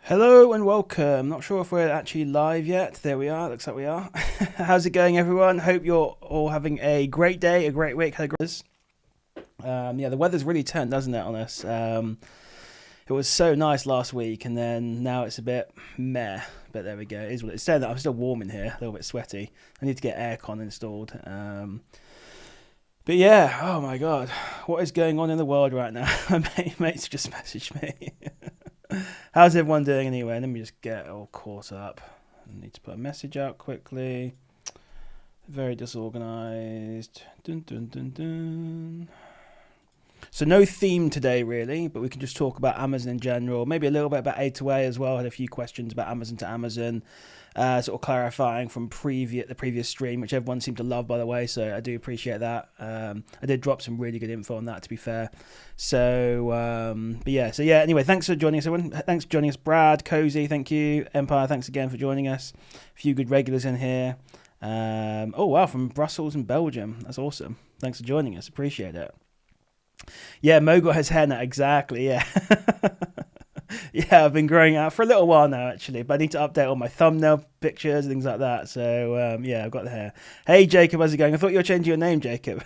Hello and welcome. Not sure if we're actually live yet. There we are. Looks like we are. How's it going, everyone? Hope you're all having a great day, a great week. Yeah, the weather's really turned, doesn't it, on us? It was so nice last week, and then now it's a bit meh. But there we go. It is what it's saying. That I'm still warm in here, a little bit sweaty. I need to get aircon installed. But yeah, oh my god, what is going on in the world right now? My mates just messaged me. How's everyone doing anyway? Let me just get all caught up. I need to put a message out quickly. Very disorganized. Dun, dun, dun, dun. So no theme today really, but we can just talk about Amazon in general. Maybe a little bit about A2A as well. I had a few questions about Amazon to Amazon. Sort of clarifying from the previous stream, which everyone seemed to love, by the way, so I do appreciate that. I did drop some really good info on that, to be fair. So anyway, thanks for joining us, everyone. Thanks for joining us, Brad, Cozy, thank you. Empire, thanks again for joining us. A few good regulars in here. Oh, wow, from Brussels and Belgium. That's awesome. Thanks for joining us. Appreciate it. Yeah, Mogul has hair now, exactly, yeah. Yeah, I've been growing out for a little while now, actually, but I need to update all my thumbnail pictures and things like that. So, yeah, I've got the hair. Hey, Jacob, how's it going? I thought you were changing your name, Jacob.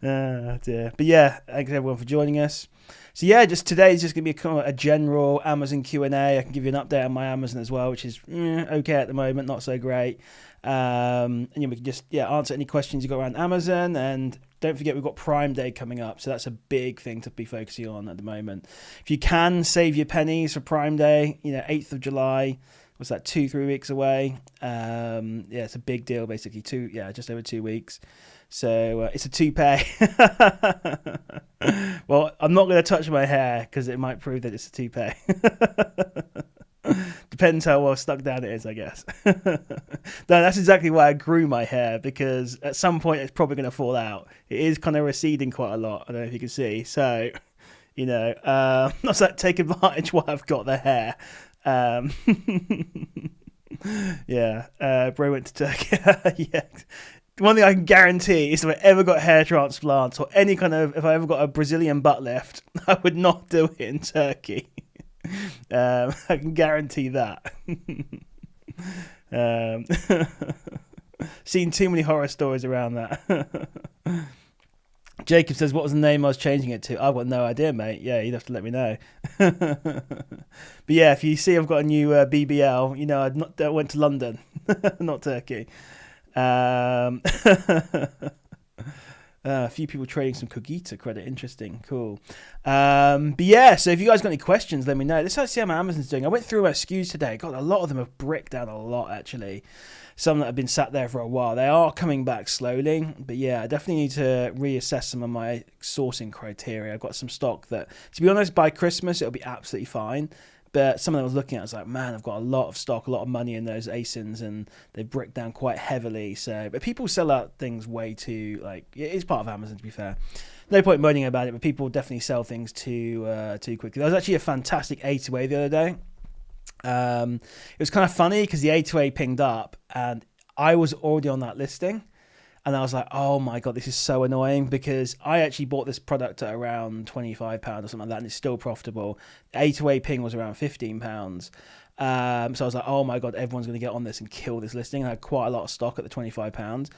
Dear. But yeah, thanks everyone for joining us. So yeah, just today is just going to be a general Amazon Q&A. I can give you an update on my Amazon as well, which is okay at the moment, not so great. And we can just answer any questions you got around Amazon, and don't forget we've got Prime Day coming up, so that's a big thing to be focusing on at the moment. If you can save your pennies for Prime Day, 8th of July, what's that, 2-3 weeks away? It's a big deal, basically. Just over 2 weeks. So it's a toupee. Well, I'm not going to touch my hair because it might prove that it's a toupee. Depends how well stuck down it is, I guess. No, that's exactly why I grew my hair, because at some point it's probably going to fall out. It is kind of receding quite a lot. I don't know if you can see. So, not like take advantage while I've got the hair. Bro went to Turkey. Yeah. One thing I can guarantee is if I ever got hair transplants or any kind of, if I ever got a Brazilian butt lift, I would not do it in Turkey. I can guarantee that. Seen too many horror stories around that. Jacob says, what was the name I was changing it to? I've got no idea, mate. Yeah, you'd have to let me know. But yeah, if you see I've got a new BBL, I went to London, not Turkey. A few people trading some Cogita credit. Interesting. Cool. But yeah, so if you guys got any questions, let me know. Let's see how my Amazon's doing. I went through my SKUs today. God, a lot of them have bricked down a lot, actually. Some that have been sat there for a while. They are coming back slowly. But yeah, I definitely need to reassess some of my sourcing criteria. I've got some stock that, to be honest, by Christmas, it'll be absolutely fine. But some of them I was looking at, I was like, man, I've got a lot of stock, a lot of money in those ASINs, and they've bricked down quite heavily. So, but people sell out things way too, it is part of Amazon, to be fair. No point moaning about it, but people definitely sell things too quickly. There was actually a fantastic A2A the other day. It was kind of funny because the A2A pinged up, and I was already on that listing. And I was like, oh my God, this is so annoying, because I actually bought this product at around £25 or something like that, and it's still profitable. A2A ping was around £15. So I was like, oh my God, everyone's going to get on this and kill this listing. I had quite a lot of stock at the £25.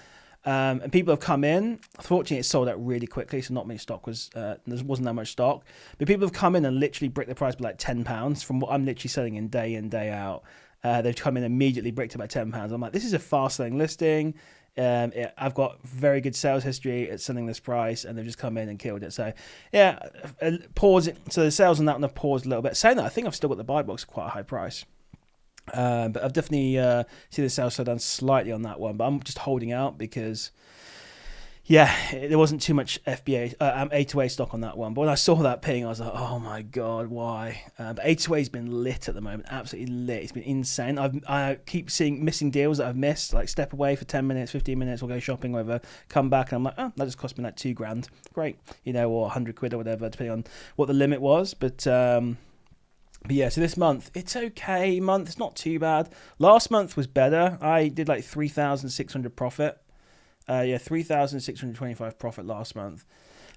And people have come in. Fortunately, it sold out really quickly, so not many stock there wasn't that much stock. But people have come in and literally bricked the price by like £10 from what I'm literally selling in, day out. They've come in immediately, bricked it by £10. I'm like, this is a fast-selling listing. I've got very good sales history at selling this price, and they've just come in and killed it. So yeah, pause it. So the sales on that one have paused a little bit. Saying that, I think I've still got the buy box at quite a high price. But I've definitely seen the sales slow down slightly on that one. But I'm just holding out because, yeah, there wasn't too much FBA A2A stock on that one. But when I saw that ping, I was like, oh my God, why? But A2A's been lit at the moment, absolutely lit. It's been insane. I keep seeing missing deals that I've missed, like step away for 10 minutes, 15 minutes, or go shopping, whatever, come back, and I'm like, oh, that just cost me like £2,000. Great. Or 100 quid or whatever, depending on what the limit was. But yeah, so this month, it's okay month. It's not too bad. Last month was better. I did like 3,600 profit. 3,625 profit last month.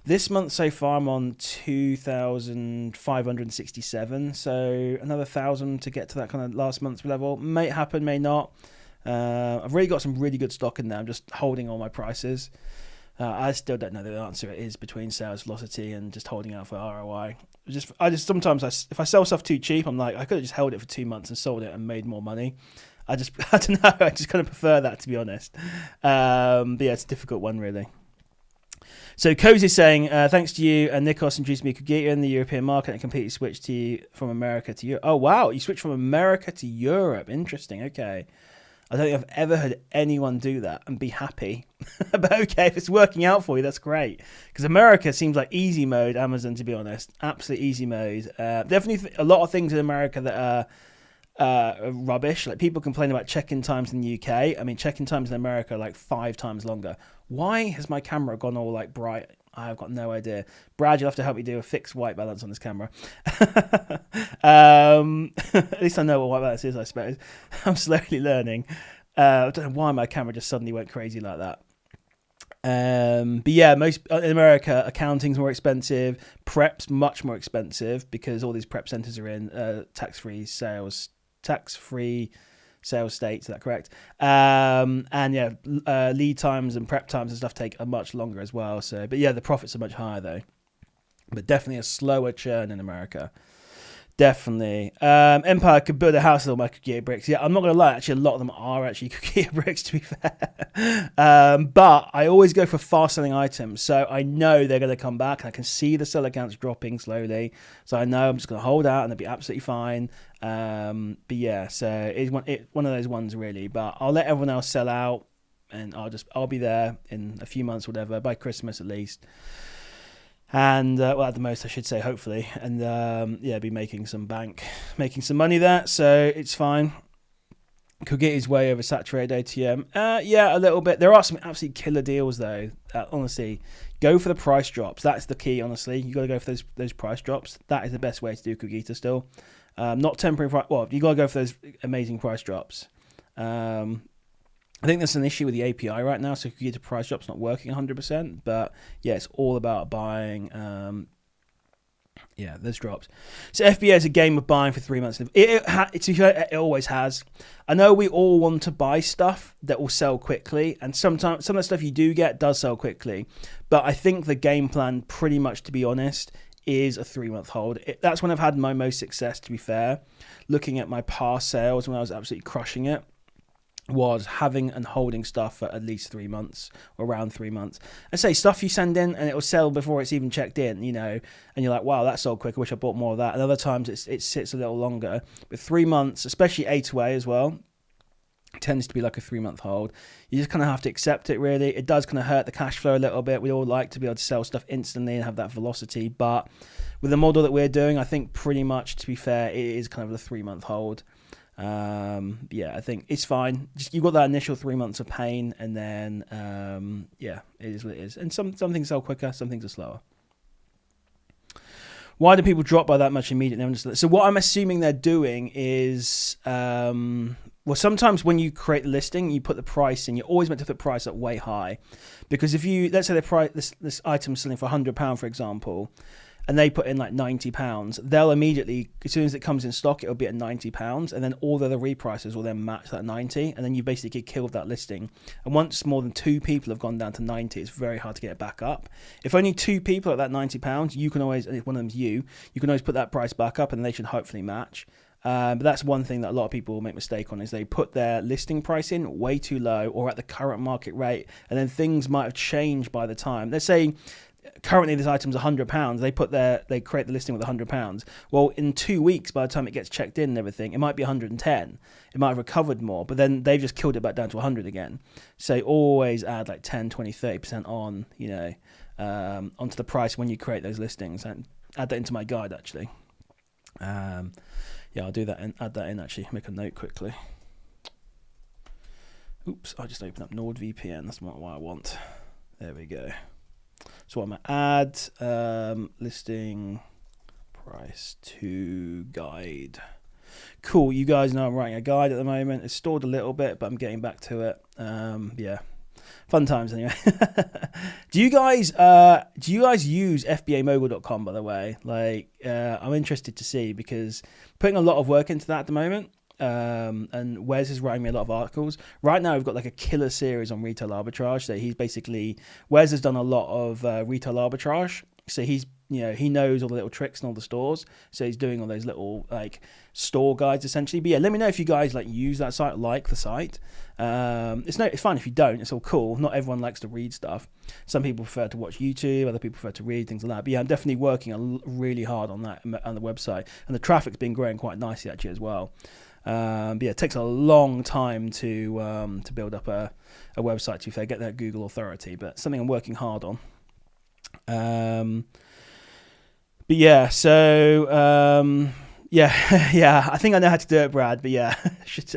This month so far, I'm on 2,567. So another 1,000 to get to that kind of last month's level. May happen, may not. I've really got some really good stock in there. I'm just holding all my prices. I still don't know the answer it is between sales velocity and just holding out for ROI. I just sometimes if I sell stuff too cheap, I'm like, I could have just held it for 2 months and sold it and made more money. I don't know. I just kind of prefer that, to be honest. But yeah, it's a difficult one, really. So Cozy's saying, thanks to you, Nikos introduced me to Kogita in the European market and completely switched to you from America to Europe. Oh, wow. You switched from America to Europe. Interesting. Okay. I don't think I've ever heard anyone do that and be happy. But okay, if it's working out for you, that's great. Because America seems like easy mode, Amazon, to be honest. Absolute easy mode. Definitely a lot of things in America that are rubbish. Like people complain about check-in times in the UK. I mean, check-in times in America are like 5 times longer. Why has my camera gone all like bright? I've got no idea. Brad, you'll have to help me do a fixed white balance on this camera. At least I know what white balance is, I suppose. I'm slowly learning. I don't know why my camera just suddenly went crazy like that. But yeah, most in America, accounting's more expensive. Prep's much more expensive because all these prep centers are in tax-free sales states. Is that correct? And yeah, lead times and prep times and stuff take a much longer as well. So, but yeah, the profits are much higher though. But definitely a slower churn in America. Definitely. Empire could build a house with all my Kogita bricks. Yeah, I'm not going to lie. Actually, a lot of them are actually Kogita bricks, to be fair. But I always go for fast-selling items. So I know they're going to come back. And I can see the seller counts dropping slowly. So I know I'm just going to hold out and they'll be absolutely fine. But yeah, so it's one of those ones, really. But I'll let everyone else sell out. And I'll be there in a few months, whatever, by Christmas at least. And well, at the most, I should say, hopefully, and yeah, be making some money there. So it's fine. Kogita is way oversaturated ATM. Yeah, a little bit. There are some absolute killer deals though. Honestly, go for the price drops. That's the key. Honestly, you got to go for those price drops. That is the best way to do Kogita still. Not temporary price. Well, you got to go for those amazing price drops. I think there's an issue with the API right now, so Kogita price drop's not working 100%. But yeah, it's all about buying. Yeah, there's drops. So FBA is a game of buying for 3 months. It always has. I know we all want to buy stuff that will sell quickly, and sometimes some of the stuff you do get does sell quickly. But I think the game plan, pretty much, to be honest, is a 3-month hold. That's when I've had my most success, to be fair. Looking at my past sales when I was absolutely crushing it, was having and holding stuff for at least 3 months, or around 3 months. I say stuff you send in and it will sell before it's even checked in, you know, and you're like, wow, that sold quick. I wish I bought more of that. And other times it sits a little longer. But 3 months, especially A2A as well, tends to be like a 3-month hold. You just kind of have to accept it, really. It does kind of hurt the cash flow a little bit. We all like to be able to sell stuff instantly and have that velocity. But with the model that we're doing, I think pretty much, to be fair, it is kind of a 3-month hold. Yeah, I think it's fine. Just you've got that initial 3 months of pain, and then yeah, it is what it is. And some things sell quicker, some things are slower. Why do people drop by that much immediately? So what I'm assuming they're doing is, well, sometimes when you create the listing, you put the price in. You're always meant to put the price up way high, because if you, let's say the price, this item's selling for £100, for example, and they put in like £90, they'll immediately, as soon as it comes in stock, it'll be at £90, and then all the other reprices will then match that 90, and then you basically killed that listing. And once more than 2 people have gone down to 90, it's very hard to get it back up. If only 2 people are at that £90, you can always, and if one of them's you can always put that price back up, and they should hopefully match. But that's one thing that a lot of people make a mistake on, is they put their listing price in way too low or at the current market rate, and then things might have changed by the time. Let's say currently this item's £100. They create the listing with £100. Well, in 2 weeks, by the time it gets checked in and everything, it might be 110. It might have recovered more, but then they've just killed it back down to 100 again. So always add like 10, 20, 30% on, you know, onto the price when you create those listings, and add that into my guide actually. Yeah, I'll do that and add that in actually. Make a note quickly. Oops, I just opened up NordVPN. That's not what I want. There we go. So what I'm going to add, listing price to guide. Cool, you guys know I'm writing a guide at the moment. It's stalled a little bit, but I'm getting back to it. Yeah, Fun times anyway. Do you guys use FBAmogul.com, by the way? Like, I'm interested to see, because putting a lot of work into that at the moment. And Wes is writing me a lot of articles. Right now we've got like a killer series on retail arbitrage. So Wes has done a lot of retail arbitrage. So he knows all the little tricks and all the stores. So he's doing all those little like store guides essentially. But yeah, let me know if you guys like use that site, like the site. It's fine if you don't. It's all cool. Not everyone likes to read stuff. Some people prefer to watch YouTube. Other people prefer to read, things like that. But yeah, I'm definitely working really hard on that on the website, and the traffic's been growing quite nicely actually as well. But yeah, it takes a long time to build up a website, to be fair, get that Google authority, but something I'm working hard on. But yeah, so yeah, I think I know how to do it, Brad. But yeah,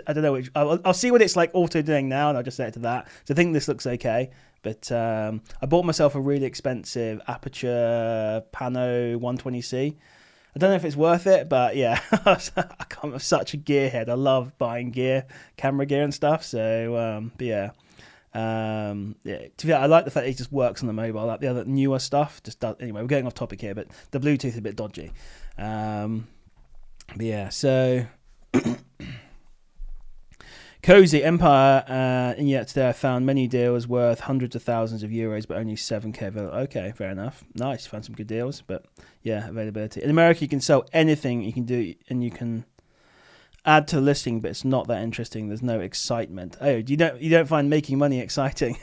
I don't know which. I'll see what it's like auto doing now, and I'll just set it to that. So I think this looks okay. But I bought myself a really expensive Aperture Pano 120C. I don't know if it's worth it, but yeah, I'm such a gearhead. I love buying camera gear and stuff. So, but yeah. To be fair, I like the fact that it just works on the mobile. I like the other newer stuff just does. Anyway, we're going off topic here, but the Bluetooth is a bit dodgy. But yeah, so Cozy Empire, and yet today I found many deals worth hundreds of thousands of euros, but only 7k available. Okay, fair enough. Nice, found some good deals, but yeah, availability. In America, you can sell anything you can do, and you can add to the listing, but it's not that interesting. There's no excitement. Oh, you don't find making money exciting?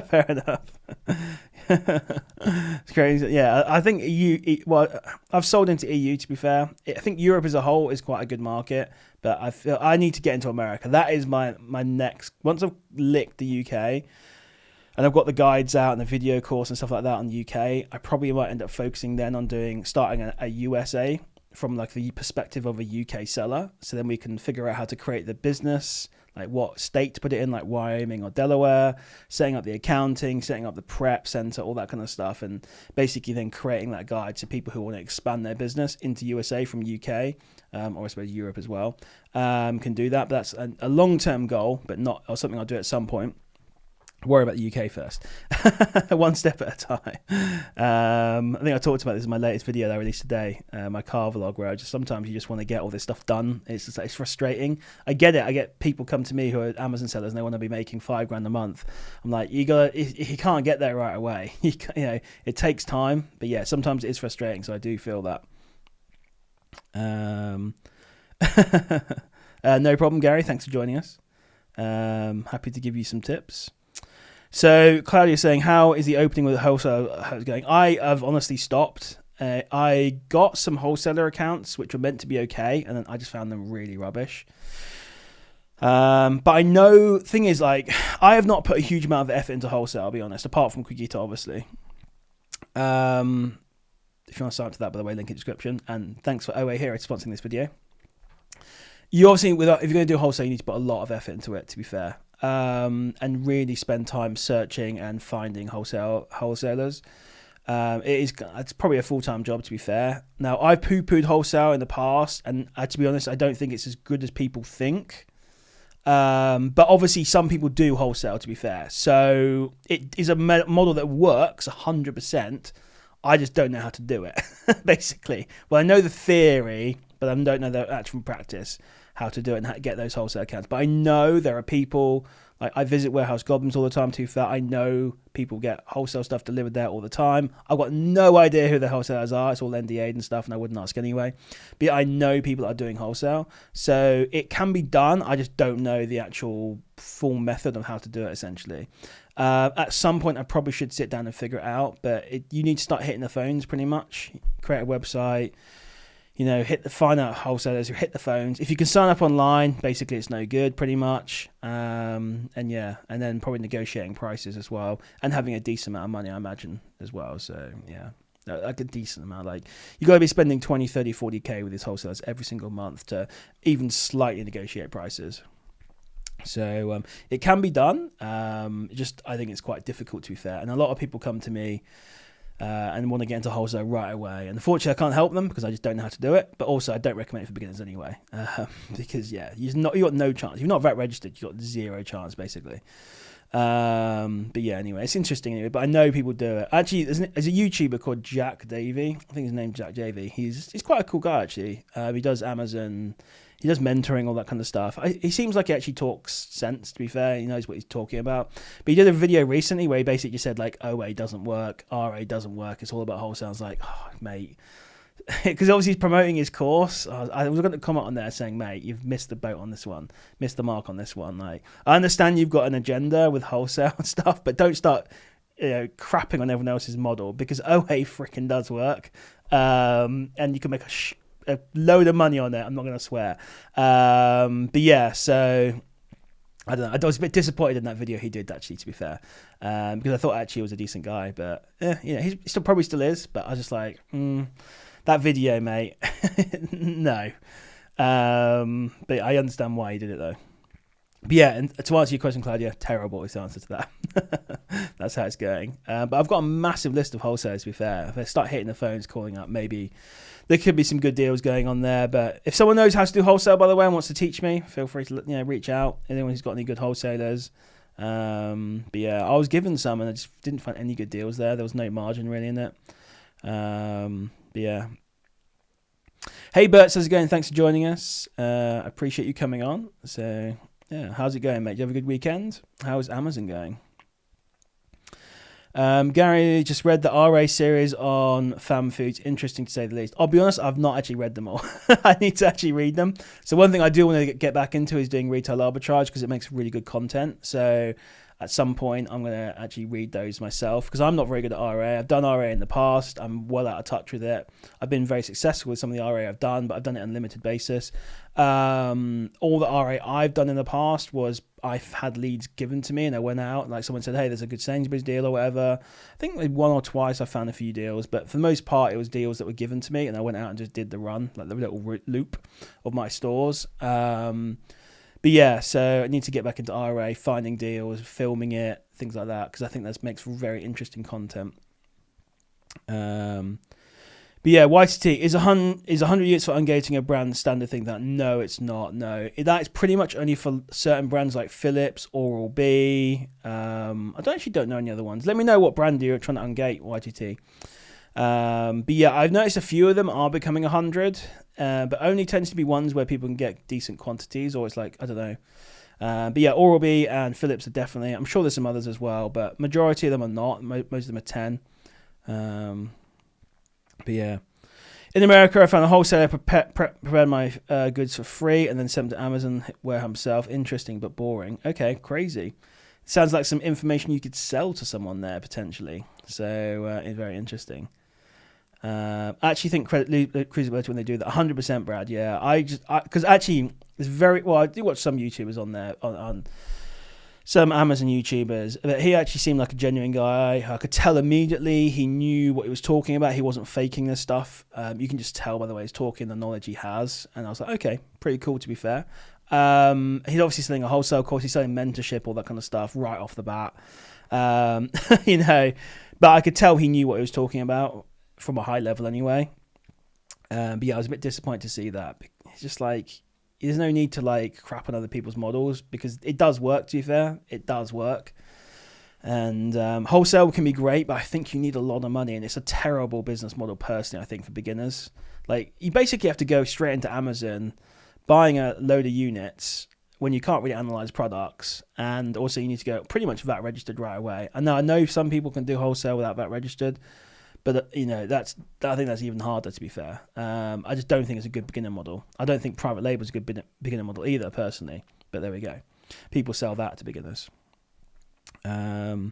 Fair enough. It's crazy. Yeah, I think I've sold into EU, to be fair. I think Europe as a whole is quite a good market, but I feel I need to get into America. That is my next. Once I've licked the UK, and I've got the guides out and the video course and stuff like that on the UK, I probably might end up focusing then on starting a USA from like the perspective of a UK seller. So then we can figure out how to create the business, like what state to put it in, like Wyoming or Delaware, setting up the accounting, setting up the prep center, all that kind of stuff, and basically then creating that guide to people who want to expand their business into USA from UK, or I suppose Europe as well, can do that. But that's a long-term goal, but or something I'll do at some point. Worry about the UK first, one step at a time. I think I talked about this in my latest video that I released today, my car vlog, where sometimes you just want to get all this stuff done. It's frustrating. I get it. I get people come to me who are Amazon sellers and they want to be making $5,000 a month. I'm like, you can't get there right away. It takes time. But yeah, sometimes it is frustrating. So I do feel that. No problem, Gary. Thanks for joining us. Happy to give you some tips. So Claudia's saying, how is the opening with the wholesale going? I have honestly stopped. I got some wholesaler accounts which were meant to be okay, and then I just found them really rubbish. But I know, thing is, like, I have not put a huge amount of effort into wholesale, I'll be honest, apart from Quickita, obviously. If you want to sign up to that, by the way, link in the description. And thanks for OA here sponsoring this video. You obviously, if you're going to do wholesale, you need to put a lot of effort into it, to be fair. And really spend time searching and finding wholesalers. It's probably a full-time job, to be fair. Now, I've poo-pooed wholesale in the past, and to be honest, I don't think it's as good as people think. But obviously, some people do wholesale, to be fair. So it is a model that works 100%. I just don't know how to do it, basically. Well, I know the theory, but I don't know the actual practice, how to do it and how to get those wholesale accounts. But I know there are people, like I visit Warehouse Goblins all the time, too far. I know people get wholesale stuff delivered there all the time. I've got no idea who the wholesalers are. It's all NDA'd and stuff, and I wouldn't ask anyway. But I know people that are doing wholesale. So it can be done. I just don't know the actual full method of how to do it, essentially. At some point, I probably should sit down and figure it out. But you need to start hitting the phones pretty much. Create a website. Find out wholesalers who hit the phones. If you can sign up online, basically it's no good, pretty much. And then probably negotiating prices as well, and having a decent amount of money, I imagine, as well. So yeah, like a decent amount. Like you got to be spending 20, 30, 40k with these wholesalers every single month to even slightly negotiate prices. So it can be done. I think it's quite difficult, to be fair. And a lot of people come to me and want to get into wholesale right away. And unfortunately, I can't help them because I just don't know how to do it. But also, I don't recommend it for beginners anyway, because you got no chance. If you're not VAT registered, you've got zero chance basically. But yeah, anyway, it's interesting anyway. But I know people do it. Actually, there's a YouTuber called Jack Davey. I think his name's Jack Davey. He's quite a cool guy actually. He does Amazon. He does mentoring, all that kind of stuff. He seems like he actually talks sense, to be fair. He knows what he's talking about. But he did a video recently where he basically just said, like, OA doesn't work, RA doesn't work. It's all about wholesale. I was like, oh, mate. Because obviously he's promoting his course. I was going to comment on there saying, mate, you've missed the boat on this one. Missed the mark on this one. Like, I understand you've got an agenda with wholesale and stuff, but don't start crapping on everyone else's model, because OA freaking does work. And you can make a load of money on it. I'm not going to swear. But yeah, so I don't know. I was a bit disappointed in that video he did, actually, to be fair, because I thought actually he was a decent guy. But he probably still is. But I was just like, that video, mate, no. But I understand why he did it though. But yeah, and to answer your question, Claudia, terrible is the answer to that. That's how it's going. But I've got a massive list of wholesalers, to be fair. If I start hitting the phones, calling up, maybe there could be some good deals going on there. But if someone knows how to do wholesale, by the way, and wants to teach me, feel free to reach out. Anyone who's got any good wholesalers. But yeah, I was given some and I just didn't find any good deals there. There was no margin really in it. But yeah. Hey Bert, how's it going? Thanks for joining us. I appreciate you coming on. So yeah, how's it going, mate? Do you have a good weekend? How's Amazon going? Gary just read the RA series on Fam Foods. Interesting to say the least. I'll be honest, I've not actually read them all. I need to actually read them. So one thing I do want to get back into is doing retail arbitrage, because it makes really good content. So at some point, I'm going to actually read those myself, because I'm not very good at RA. I've done RA in the past. I'm well out of touch with it. I've been very successful with some of the RA I've done, but I've done it on a limited basis. All the RA I've done in the past was I've had leads given to me and I went out, like someone said, hey, there's a good Sainsbury's deal or whatever. I think like one or twice I found a few deals, but for the most part it was deals that were given to me and I went out and just did the run, like the little loop of my stores. But yeah, so I need to get back into RA, finding deals, filming it, things like that, because I think that makes for very interesting content. But yeah, YTT, is 100 units for ungating a brand standard thing? That no, it's not. No, that is pretty much only for certain brands like Philips, Oral-B. I don't know any other ones. Let me know what brand you're trying to ungate, YTT. But yeah, I've noticed a few of them are becoming 100, but only tends to be ones where people can get decent quantities, or it's like, I don't know. But yeah, Oral-B and Philips are definitely, I'm sure there's some others as well, but majority of them are not. Most of them are 10. But yeah, in America, I found a wholesaler prepared my goods for free and then sent them to Amazon warehouse himself. Interesting, but boring. Okay, crazy. Sounds like some information you could sell to someone there, potentially. So, it's very interesting. I actually think Cruisability when they do that, 100% Brad, yeah. Because actually, it's I do watch some YouTubers on there, on some Amazon YouTubers, but he actually seemed like a genuine guy. I could tell immediately he knew what he was talking about. He wasn't faking this stuff. You can just tell by the way he's talking, the knowledge he has. And I was like, okay, pretty cool to be fair. He's obviously selling a wholesale course. He's selling mentorship, all that kind of stuff right off the bat. But I could tell he knew what he was talking about from a high level anyway. But yeah, I was a bit disappointed to see that. It's just like, there's no need to like crap on other people's models, because it does work, to be fair. It does work. And wholesale can be great, but I think you need a lot of money, and it's a terrible business model personally, I think, for beginners. Like, you basically have to go straight into Amazon, buying a load of units when you can't really analyze products, and also you need to go pretty much VAT registered right away. And now I know some people can do wholesale without VAT registered, but I think that's even harder, to be fair. I just don't think it's a good beginner model. I don't think private label is a good beginner model either, personally. But there we go. People sell that to beginners. But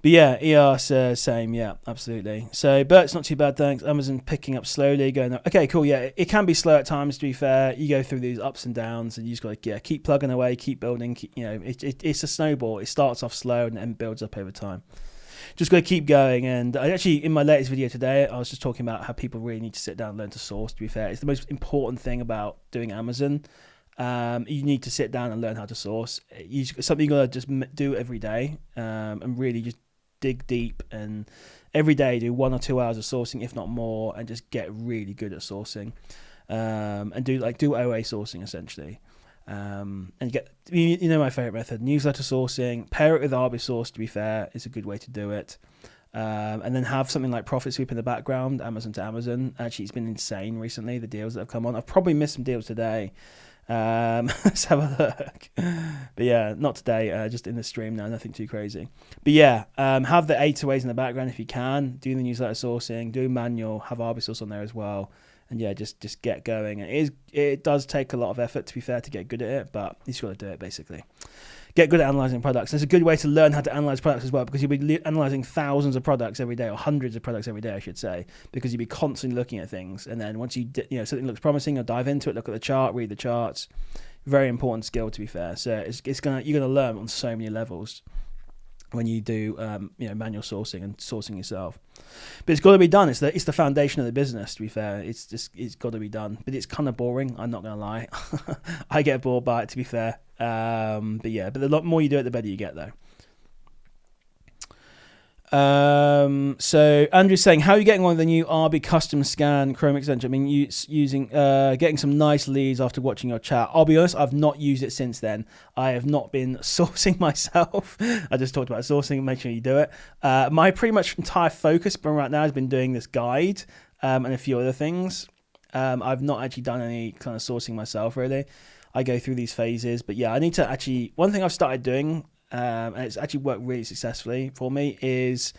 yeah, ER says same. Yeah, absolutely. So, but it's not too bad, thanks. Amazon picking up slowly, going up. Okay, cool. Yeah, it can be slow at times, to be fair. You go through these ups and downs, and you just got to keep plugging away, keep building. It's a snowball. It starts off slow and then builds up over time. Just got to keep going. And I actually, in my latest video today, I was just talking about how people really need to sit down and learn to source, to be fair. It's the most important thing about doing Amazon. You need to sit down and learn how to source. It's something you got to just do every day, and really just dig deep and every day do 1 or 2 hours of sourcing, if not more, and just get really good at sourcing, and do OA sourcing essentially. And get, my favorite method, newsletter sourcing. Pair it with Arbisource, to be fair, is a good way to do it. And then have something like Profit Sweep in the background, Amazon to Amazon. Actually, it's been insane recently, the deals that have come on. I've probably missed some deals today. Let's have a look. But yeah, not today, just in the stream now, nothing too crazy. But yeah, have the 808s in the background if you can. Do the newsletter sourcing, do manual, have Arbisource on there as well. And yeah, just get going. It does take a lot of effort, to be fair, to get good at it, but you just got to do it, basically. Get good at analysing products. There's a good way to learn how to analyse products as well, because you'll be analysing thousands of products every day, or hundreds of products every day, I should say, because you'll be constantly looking at things. And then once something looks promising, you'll dive into it, look at the chart, read the charts. Very important skill, to be fair. So you're gonna learn on so many levels when you do manual sourcing and sourcing yourself. But it's got to be done. It's the foundation of the business, to be fair. It's got to be done. But it's kind of boring, I'm not going to lie. I get bored by it, to be fair. But the lot more you do it, the better you get, though. So Andrew's saying, how are you getting on with the new RB custom scan Chrome extension? I mean, getting some nice leads after watching your chat. I'll be honest, I've not used it since then. I have not been sourcing myself. I just talked about sourcing, make sure you do it. My pretty much entire focus right now has been doing this guide, and a few other things. I've not actually done any kind of sourcing myself, really. I go through these phases, but yeah, I need to actually, one thing I've started doing, and it's actually worked really successfully for me, is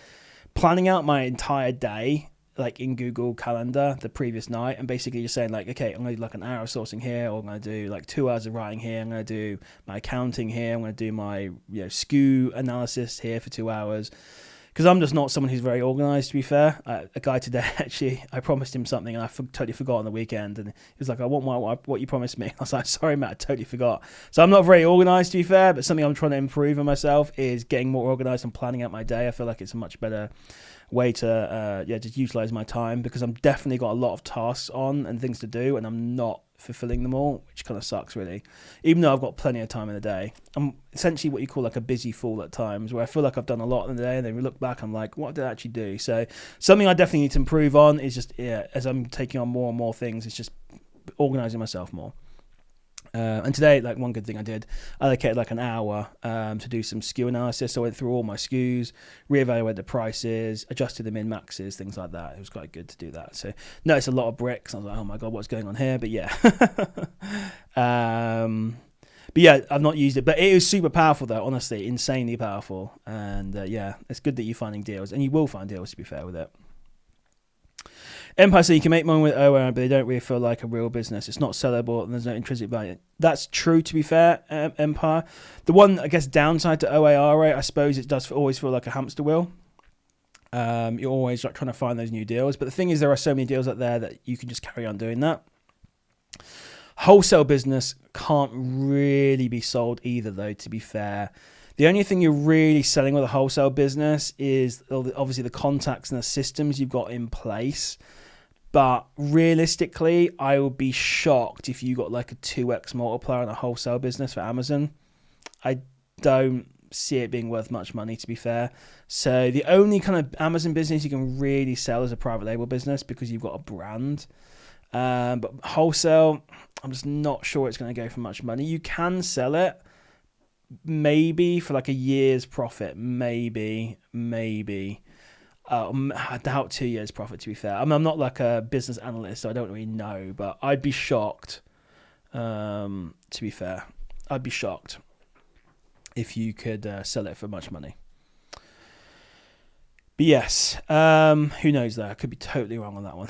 planning out my entire day, like in Google Calendar, the previous night, and basically just saying like, okay, I'm going to do like an hour of sourcing here, or I'm going to do like 2 hours of writing here, I'm going to do my accounting here, I'm going to do my SKU analysis here for 2 hours. Because I'm just not someone who's very organised, to be fair. A guy today, actually, I promised him something and I totally forgot on the weekend. And he was like, I want what you promised me. I was like, sorry, Matt, I totally forgot. So I'm not very organised, to be fair, but something I'm trying to improve in myself is getting more organised and planning out my day. I feel like it's a much better way to just utilise my time, because I'm definitely got a lot of tasks on and things to do, and I'm not fulfilling them all, which kind of sucks, really. Even though I've got plenty of time in the day, I'm essentially what you call like a busy fool at times, where I feel like I've done a lot in the day, and then we look back, I'm like, what did I actually do? So something I definitely need to improve on is just, as I'm taking on more and more things, it's just organising myself more. And today, like, one good thing I did, I allocated like an hour to do some SKU analysis. So I went through all my SKUs, reevaluated the prices, adjusted the min-maxes, things like that. It was quite good to do that. So noticed a lot of bricks. I was like, oh my God, what's going on here? But yeah. But yeah, I've not used it. But it is super powerful, though, honestly, insanely powerful. And it's good that you're finding deals. And you will find deals, to be fair, with it. Empire said you can make money with OA, but they don't really feel like a real business. It's not sellable and there's no intrinsic value. That's true, to be fair, Empire. The one, I guess, downside to OARA, I suppose it does always feel like a hamster wheel. You're always like trying to find those new deals. But the thing is, there are so many deals out there that you can just carry on doing that. Wholesale business can't really be sold either, though, to be fair. The only thing you're really selling with a wholesale business is obviously the contacts and the systems you've got in place. But realistically, I would be shocked if you got like a 2x multiplier on a wholesale business for Amazon. I don't see it being worth much money, to be fair. So the only kind of Amazon business you can really sell is a private label business, because you've got a brand. But wholesale, I'm just not sure it's going to go for much money. You can sell it, maybe for like a year's profit, maybe. I doubt 2 years profit, to be fair. I mean, I'm not like a business analyst, so I don't really know, but I'd be shocked, to be fair. I'd be shocked if you could sell it for much money. But yes, who knows though? I could be totally wrong on that one.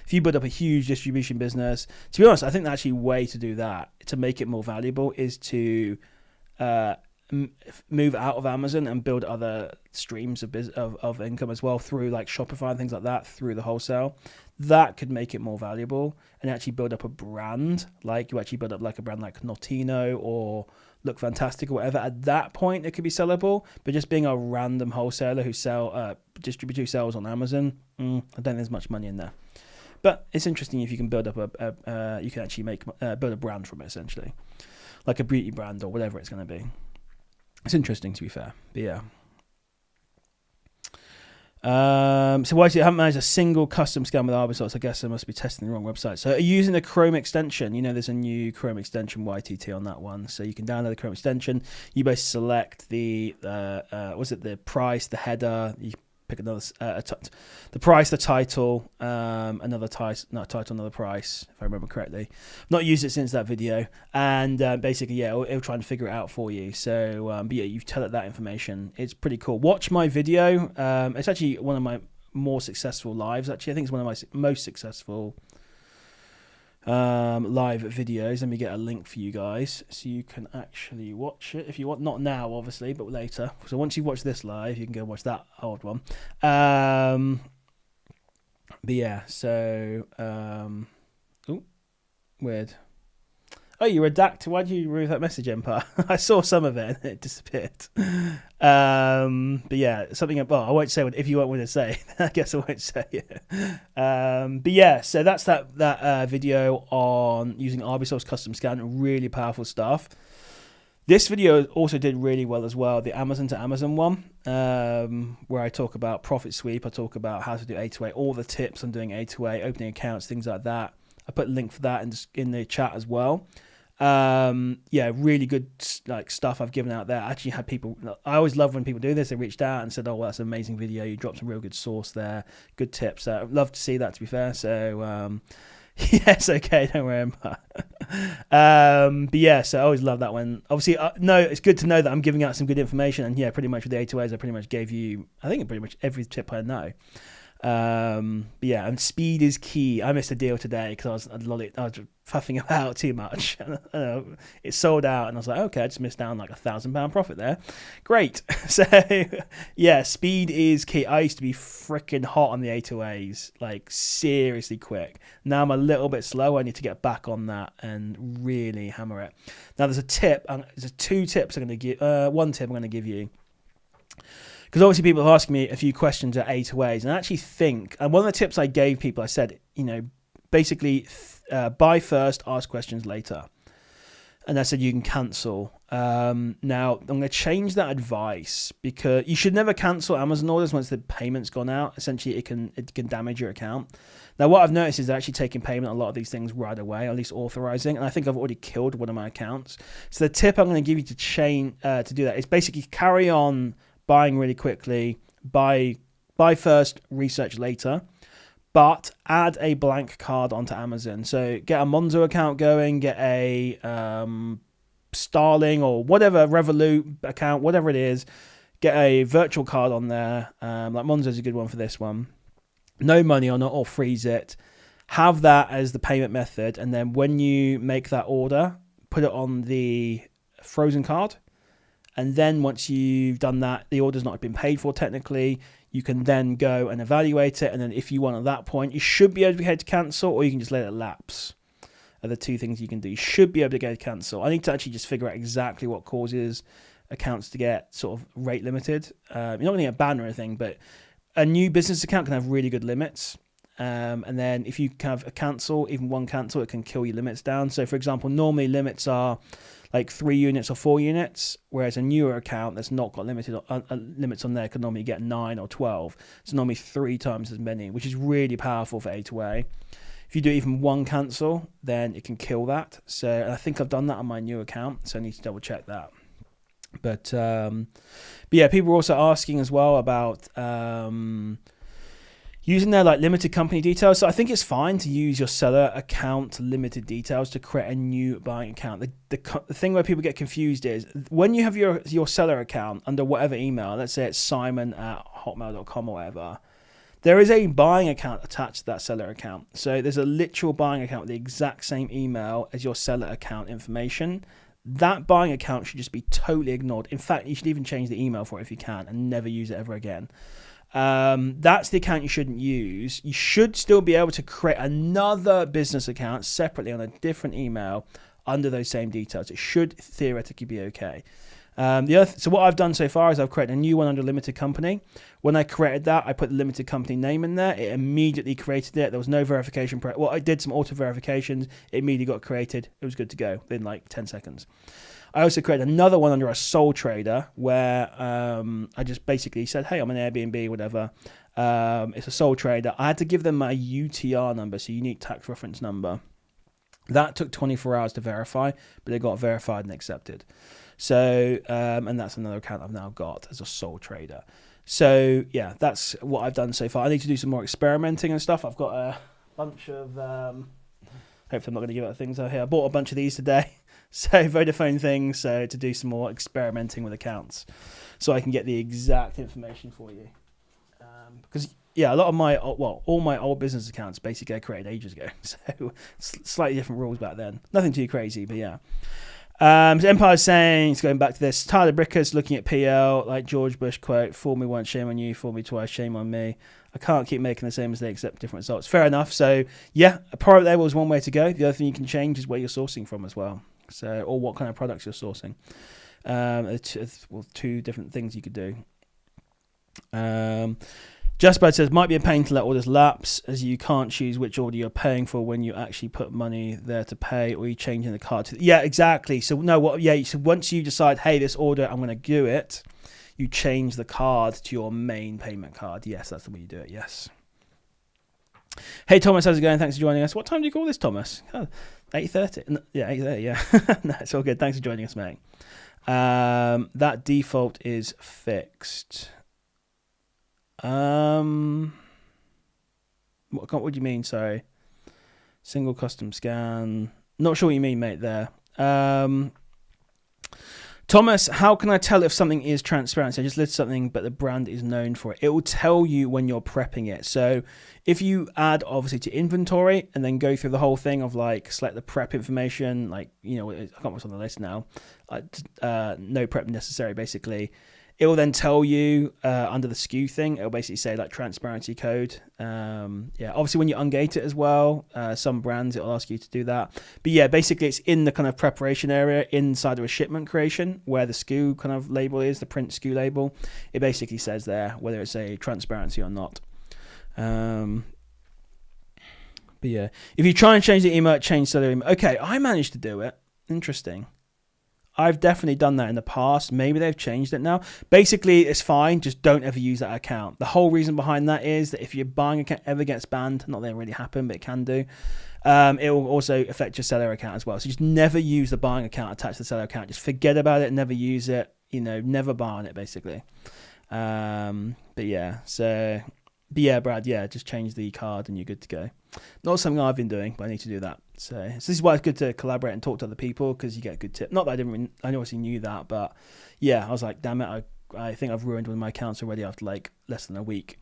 If you build up a huge distribution business, to be honest, I think the actually way to do that, to make it more valuable, is to move out of Amazon and build other streams of income as well, through like Shopify and things like that, through the wholesale. That could make it more valuable and actually build up a brand. Like you actually build up like a brand like Notino or Look Fantastic or whatever. At that point, it could be sellable. But just being a random wholesaler who distributor who sells on Amazon, I don't think there's much money in there. But it's interesting if you can build up you can actually build a brand from it, essentially, like a beauty brand or whatever it's going to be. It's interesting, to be fair. But yeah. So why do you haven't managed a single custom scan with Arbisource? I guess I must be testing the wrong website. So are you using the Chrome extension? You know, there's a new Chrome extension YTT on that one. So you can download the Chrome extension. You basically select the the price, the header. You pick another the price, the title, another title, another price, if I remember correctly. Not used it since that video, and basically, yeah, it'll try and figure it out for you. So, but yeah, you tell it that information. It's pretty cool. Watch my video. It's actually one of my more successful lives. Actually, I think it's one of my most successful live videos. Let me get a link for you guys so you can actually watch it if you want. Not now, obviously, but later. So once you watch this live, you can go watch that old one. But yeah, so oh, weird. Oh, you redact. Why did you remove that message, Empire? I saw some of it and it disappeared. But yeah, something. Well, I won't say what if you won't want to say. I guess I won't say it. But yeah, so that's that video on using Arbisource custom scan. Really powerful stuff. This video also did really well as well. The Amazon to Amazon one, where I talk about profit sweep. I talk about how to do A2A, all the tips on doing A2A, opening accounts, things like that. I put a link for that in the chat as well. Yeah, really good stuff I've given out there. I actually had people. I always love when people do this. They reached out and said, "Oh, well, that's an amazing video. You dropped some real good source there, good tips." I'd love to see that. To be fair, so yes, okay, don't worry about it. But yeah, so I always love that one. Obviously, no, it's good to know that I'm giving out some good information. And yeah, pretty much with the A2As, I pretty much gave you, I think, pretty much every tip I know. But yeah, and speed is key. I missed a deal today because I was puffing about too much. It sold out, and I was like, okay, I just missed down like £1,000 profit there. Great. So yeah, speed is key. I used to be freaking hot on the A2As, like seriously quick. Now I'm a little bit slow. I need to get back on that and really hammer it. Now there's a tip. There's two tips I'm going to give. One tip I'm going to give you. Because obviously people are asking me a few questions at A2As, and I actually think, and one of the tips I gave people, I said, basically buy first, ask questions later. And I said you can cancel. Now, I'm going to change that advice because you should never cancel Amazon orders once the payment's gone out. Essentially, it can damage your account. Now, what I've noticed is they're actually taking payment on a lot of these things right away, or at least authorizing. And I think I've already killed one of my accounts. So the tip I'm going to give you to do that is basically carry on buying really quickly, buy first, research later, but add a blank card onto Amazon. So get a Monzo account going, get a Starling or whatever, Revolut account, whatever it is, get a virtual card on there. Like Monzo's a good one for this one. No money on it or freeze it. Have that as the payment method, and then when you make that order, put it on the frozen card. And then once you've done that, the order's not been paid for technically, you can then go and evaluate it. And then if you want at that point, you should be able to go to cancel, or you can just let it lapse. Are the two things you can do. You should be able to go to cancel. I need to actually just figure out exactly what causes accounts to get sort of rate limited. You're not going to get banned or anything, but a new business account can have really good limits. And then if you have a cancel, even one cancel, it can kill your limits down. So for example, normally limits are like 3 units or 4 units, whereas a newer account that's not got limits on there could normally get 9 or 12. So normally 3 times as many, which is really powerful for A2A. If you do even one cancel, then it can kill that. So I think I've done that on my new account, so I need to double check that. But yeah, people are also asking as well about using their limited company details. So I think it's fine to use your seller account limited details to create a new buying account. The thing where people get confused is when you have your seller account under whatever email, let's say it's simon@hotmail.com or whatever, there is a buying account attached to that seller account. So there's a literal buying account with the exact same email as your seller account information. That buying account should just be totally ignored. In fact, you should even change the email for it if you can and never use it ever again. That's the account you shouldn't use. You should still be able to create another business account separately on a different email under those same details. It should theoretically be okay. So what I've done so far is I've created a new one under limited company. When I created that, I put the limited company name in there. It immediately created it. There was no verification. Well, I did some auto verifications. It immediately got created. It was good to go within like 10 seconds. I also created another one under a sole trader where I just basically said, hey, I'm an Airbnb, whatever. It's a sole trader. I had to give them my UTR number, so unique tax reference number. That took 24 hours to verify, but they got verified and accepted. So, and that's another account I've now got as a sole trader. So yeah, that's what I've done so far. I need to do some more experimenting and stuff. I've got a bunch of, hopefully I'm not going to give out things out here. I bought a bunch of these today. So Vodafone things, so to do some more experimenting with accounts, so I can get the exact information for you. Because yeah, a lot of my all my old business accounts basically I created ages ago, so slightly different rules back then. Nothing too crazy, but yeah. So Empire's saying, it's going back to this. Tyler Brickers looking at PL like George Bush quote: "Fool me once, shame on you. Fool me twice, shame on me. I can't keep making the same mistake, except different results." Fair enough. So yeah, a private label is one way to go. The other thing you can change is where you're sourcing from as well. So, or what kind of products you're sourcing. Two different things you could do. Justbud says, might be a pain to let orders lapse, as you can't choose which order you're paying for when you actually put money there to pay, or you changing the card to. Yeah, exactly. So so once you decide, hey, this order, I'm going to do it, you change the card to your main payment card. Yes, that's the way you do it. Yes. Hey Thomas, how's it going? Thanks for joining us. What time do you call this, Thomas? 8:30. Yeah, 8:30. Yeah, no, it's all good. Thanks for joining us, mate. That default is fixed. What do you mean? Sorry. Single custom scan. Not sure what you mean, mate. There. Thomas, how can I tell if something is transparent? So I just list something, but the brand is known for it. It will tell you when you're prepping it. So if you add obviously to inventory and then go through the whole thing of like select the prep information, like, you know, I can't remember what's on the list now. No prep necessary, basically. It will then tell you under the SKU thing, it'll basically say like transparency code. Yeah, obviously when you ungate it as well, some brands, it'll ask you to do that. But yeah, basically it's in the kind of preparation area inside of a shipment creation where the SKU kind of label is, the print SKU label. It basically says there whether it's a transparency or not. But yeah, if you try and change the email, change seller email. Okay, I managed to do it. Interesting. I've definitely done that in the past. Maybe they've changed it now. Basically, it's fine. Just don't ever use that account. The whole reason behind that is that if your buying account ever gets banned, not that it really happen, but it can do, it will also affect your seller account as well. So just never use the buying account attached to the seller account. Just forget about it. Never use it. You know, never buy on it, basically. But yeah, Brad, yeah, just change the card and you're good to go. Not something I've been doing, but I need to do that. So this is why it's good to collaborate and talk to other people, because you get a good tip. Not that I obviously knew that, but yeah, I was like, damn it, I think I've ruined one of my accounts already after like less than a week.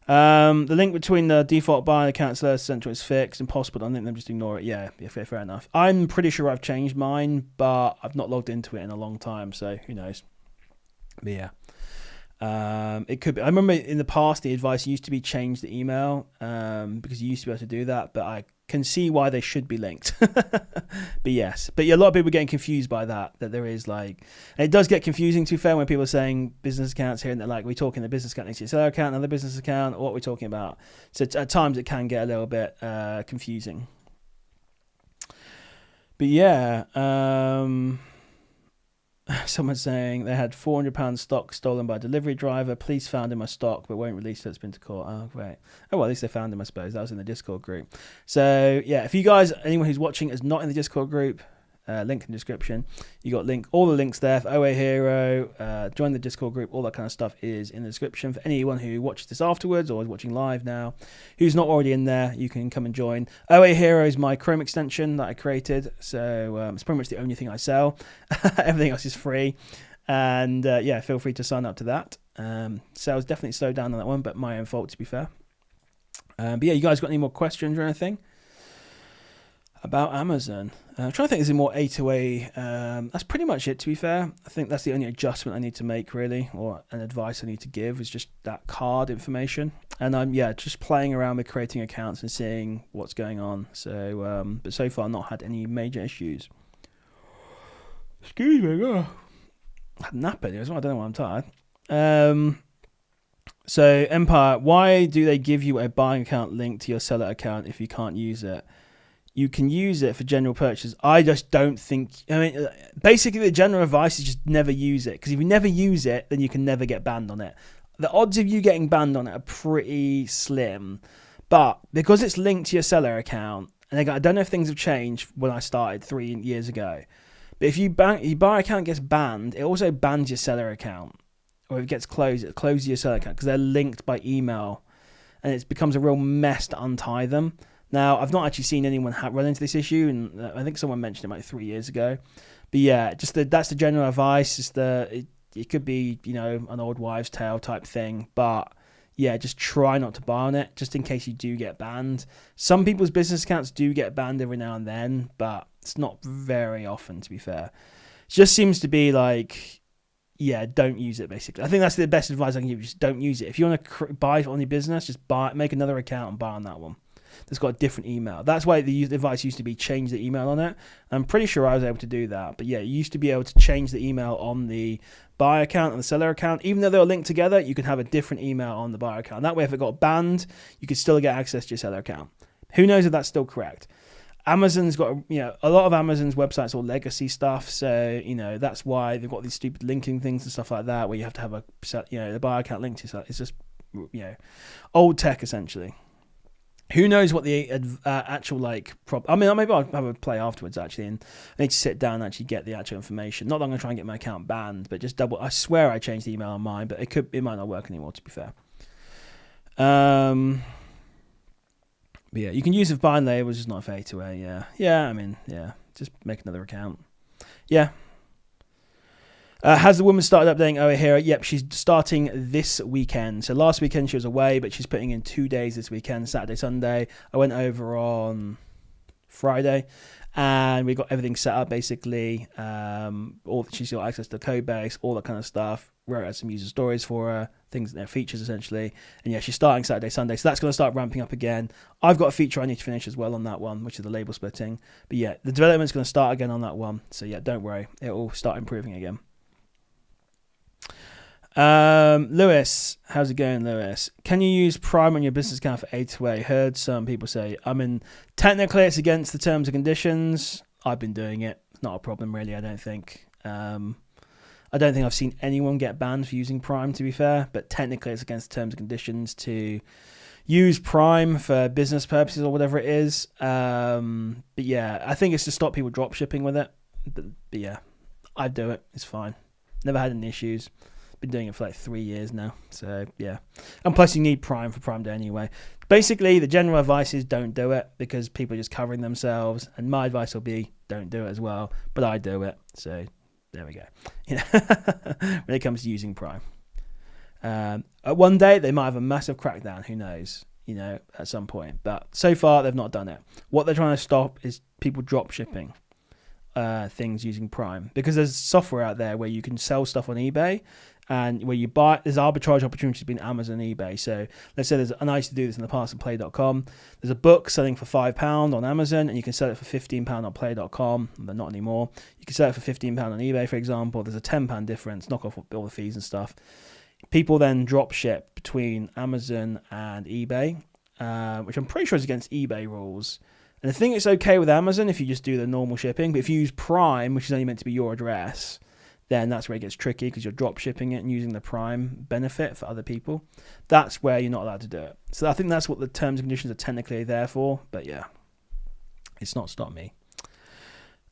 The link between the default buyer and the cancellor central is fixed. Impossible to unlink them, just ignore it. Yeah, fair enough. I'm pretty sure I've changed mine, but I've not logged into it in a long time, so who knows. But yeah. It could be. I remember in the past the advice used to be change the email because you used to be able to do that, but I can see why they should be linked. But yes, but yeah, a lot of people are getting confused by that there is like, and it does get confusing, to be fair, when people are saying business accounts here and they're like, we're talking the business account next to your seller account, another business account, or what we're talking about. So at times it can get a little bit confusing. But yeah, someone's saying they had £400 stock stolen by a delivery driver. Police found in my stock, but won't release it. It's been to court. Oh, great. Oh, well, at least they found him, I suppose. That was in the Discord group. So, yeah, if you guys, anyone who's watching is not in the Discord group, link in the description. You got all the links there for OA Hero, join the Discord group, all that kind of stuff is in the description. For anyone who watches this afterwards or is watching live now, who's not already in there, you can come and join. OA Hero is my Chrome extension that I created, so it's pretty much the only thing I sell. Everything else is free, and yeah, feel free to sign up to that. Sales definitely slowed down on that one, but my own fault, to be fair. But yeah, you guys got any more questions or anything about Amazon? I'm trying to think, is it more A to A? That's pretty much it, to be fair. I think that's the only adjustment I need to make, really, or an advice I need to give, is just that card information. And I'm just playing around with creating accounts and seeing what's going on. So, but so far, not had any major issues. Excuse me, I had a nap anyway, so I don't know why I'm tired. So Empire, why do they give you a buying account linked to your seller account if you can't use it? You can use it for general purchases. I just don't think, I mean, basically the general advice is just never use it, because if you never use it, then you can never get banned on it. the odds of you getting banned on it are pretty slim. But because it's linked to your seller account, and again, I don't know if things have changed when I started 3 years ago, but if your buyer account gets banned, it also bans your seller account. Or if it gets closed, it closes your seller account because they're linked by email. And it becomes a real mess to untie them. Now, I've not actually seen anyone run into this issue, and I think someone mentioned it like 3 years ago. But yeah, that's the general advice. It could be, an old wives' tale type thing. But yeah, just try not to buy on it, just in case you do get banned. Some people's business accounts do get banned every now and then, but it's not very often, to be fair. It just seems to be like, yeah, don't use it, basically. I think that's the best advice I can give you. Just don't use it. If you want to buy on your business, just make another account and buy on that one. That's got a different email. That's why the advice used to be change the email on it. I'm pretty sure I was able to do that. But yeah, you used to be able to change the email on the buyer account and the seller account. Even though they were linked together, you could have a different email on the buyer account. That way, if it got banned, you could still get access to your seller account. Who knows if that's still correct? Amazon's got, a lot of Amazon's websites are legacy stuff. So, that's why they've got these stupid linking things and stuff like that, where you have to have the buyer account linked to yourself. It's just, old tech essentially. Who knows what the actual problem? I mean, maybe I'll have a play afterwards actually, and I need to sit down and actually get the actual information. Not that I'm going to try and get my account banned, but just double. I swear I changed the email on mine, but it might not work anymore. To be fair, but yeah, you can use it buying labels, just not a A2A. Yeah. I mean, just make another account. Yeah. Has the woman started updating over here? Yep, she's starting this weekend. So last weekend she was away, but she's putting in 2 days this weekend, Saturday, Sunday. I went over on Friday, and we got everything set up basically. She's got access to code base, all that kind of stuff. Wrote out some user stories for her, things, features essentially. And yeah, she's starting Saturday, Sunday. So that's going to start ramping up again. I've got a feature I need to finish as well on that one, which is the label splitting. But yeah, the development's going to start again on that one. So yeah, don't worry, it will start improving again. Lewis, how's it going, Lewis? Can you use Prime on your business account for A2A? Heard some people say, technically it's against the terms and conditions. I've been doing it. It's not a problem really, I don't think. I don't think I've seen anyone get banned for using Prime, to be fair, but technically it's against the terms and conditions to use Prime for business purposes or whatever it is. But yeah, I think it's to stop people drop shipping with it. But yeah, I do it. It's fine. Never had any issues. Been doing it for 3 years now. So yeah. And plus you need Prime for Prime Day anyway. Basically, the general advice is don't do it because people are just covering themselves. And my advice will be don't do it as well. But I do it. So there we go. When it comes to using Prime. One day they might have a massive crackdown. Who knows? At some point. But so far they've not done it. What they're trying to stop is people drop shipping things using Prime. Because there's software out there where you can sell stuff on eBay. And where you buy, there's arbitrage opportunities between Amazon and eBay. So let's say and I used to do this in the past on play.com. There's a book selling for £5 on Amazon and you can sell it for £15 on play.com, but not anymore. You can sell it for £15 on eBay, for example. There's a £10 difference, knock off all the fees and stuff. People then drop ship between Amazon and eBay, which I'm pretty sure is against eBay rules. And I think it's okay with Amazon if you just do the normal shipping, but if you use Prime, which is only meant to be your address, then that's where it gets tricky because you're drop shipping it and using the Prime benefit for other people. That's where you're not allowed to do it. So I think that's what the terms and conditions are technically there for. But yeah, it's not stopped me.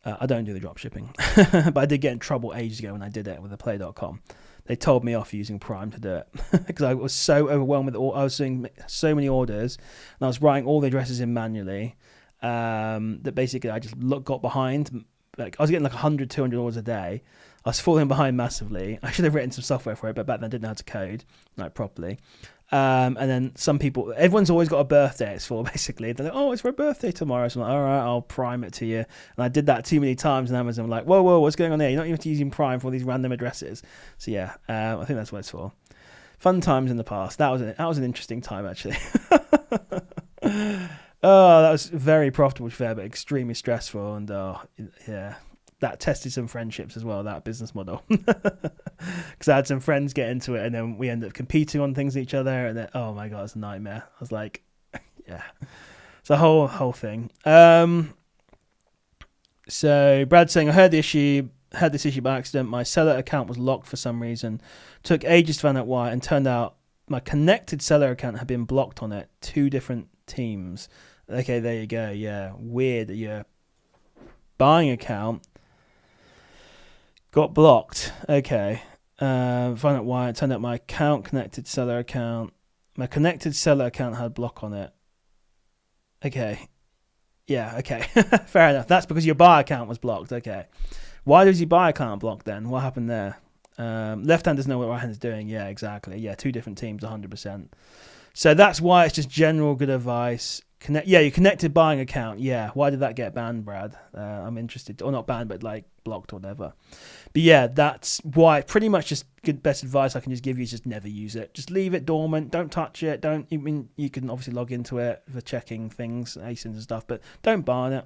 I don't do the drop shipping. But I did get in trouble ages ago when I did it with the play.com. They told me off using Prime to do it because I was so overwhelmed with I was doing so many orders and I was writing all the addresses in manually that basically I just got behind. I was getting 100, 200 orders a day. I was falling behind massively. I should have written some software for it, but back then I didn't know how to code properly. And then some people, everyone's always got a birthday it's for, basically. They're like, oh, it's for a birthday tomorrow. So I'm like, all right, I'll Prime it to you. And I did that too many times, and Amazon were like, whoa, what's going on here? You're not even using Prime for all these random addresses. So yeah, I think that's what it's for. Fun times in the past. That was an interesting time, actually. Oh, that was very profitable, fair, but extremely stressful. And yeah. That tested some friendships as well, that business model. Because I had some friends get into it and then we ended up competing on things with each other. And then, oh my God, it's a nightmare. I was like, yeah. It's a whole thing. So Brad's saying, I heard the issue. had this issue by accident. My seller account was locked for some reason. Took ages to find out why, and turned out my connected seller account had been blocked on it. 2 different teams. Okay, there you go. Yeah, weird that your buying account got blocked. Okay. Find out why. It turned out my connected seller account had block on it. Okay. Yeah, okay. Fair enough. That's because your buy account was blocked. Okay. Why does your buy account block then? What happened there? Left hand doesn't know what right hand is doing. Yeah, exactly. Yeah, 2 different teams, 100%. So that's why it's just general good advice. Your connected buying account. Yeah, why did that get banned, Brad? I'm interested. Or not banned, but like blocked or whatever. But yeah, that's why. Pretty much just good best advice I can just give you is just never use it. Just leave it dormant. Don't touch it. You can obviously log into it for checking things, ASINs and stuff, but don't buy on it.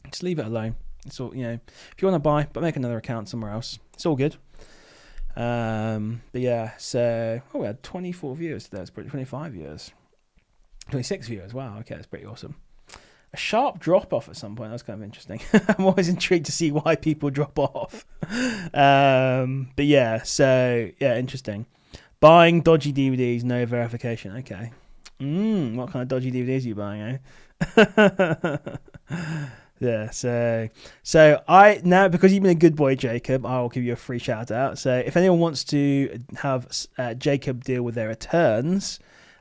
Just leave it alone. It's all, if you want to buy, but make another account somewhere else. It's all good. But yeah, so we had 24 viewers today. It's pretty 25 viewers. 26 viewers. Wow, okay, that's pretty awesome. A sharp drop off at some point. That's kind of interesting. I'm always intrigued to see why people drop off. But yeah, so yeah, interesting. Buying dodgy DVDs, no verification. Okay. What kind of dodgy DVDs are you buying, eh? Yeah, so I now, because you've been a good boy, Jacob, I'll give you a free shout out. So if anyone wants to have Jacob deal with their returns,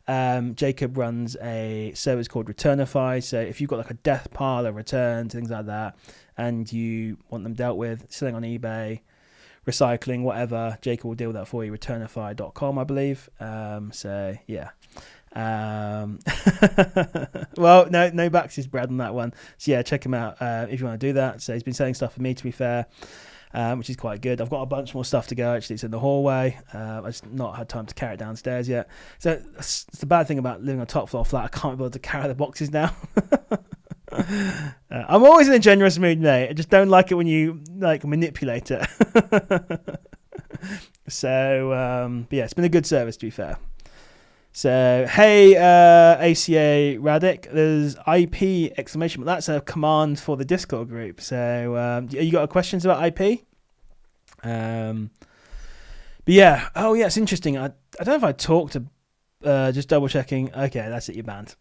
Jacob runs a service called Returnify. So if you've got like a death pile of returns, things like that, and you want them dealt with, selling on eBay, recycling, whatever, Jacob will deal with that for you. Returnify.com, I believe. So yeah. Well, no backsies, Brad, on that one. So yeah, check him out if you want to do that. So he's been selling stuff for me, to be fair, which is quite good. I've got a bunch more stuff to go. Actually, it's in the hallway. I've just not had time to carry it downstairs yet. So it's the bad thing about living on a top floor flat. I can't be able to carry the boxes now. I'm always in a generous mood, mate. I just don't like it when you like manipulate it. So but yeah, it's been a good service, to be fair. So, hey, ACA Radic, there's IP exclamation, but that's a command for the Discord group. So, you got questions about IP? But yeah, it's interesting. I don't know if I talked to, just double checking. Okay, that's it, you're banned.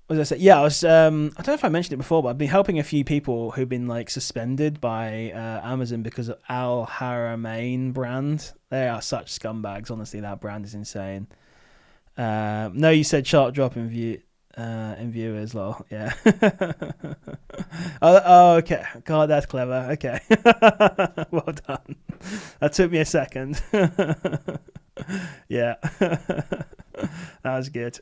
What was I say? Yeah, I don't know if I mentioned it before, but I've been helping a few people who've been like suspended by Amazon because of Al Haramain brand. They are such scumbags. Honestly, that brand is insane. No, you said sharp drop in viewers, lol. Yeah. Oh, okay. God, that's clever. Okay. Well done. That took me a second. Yeah. That was good.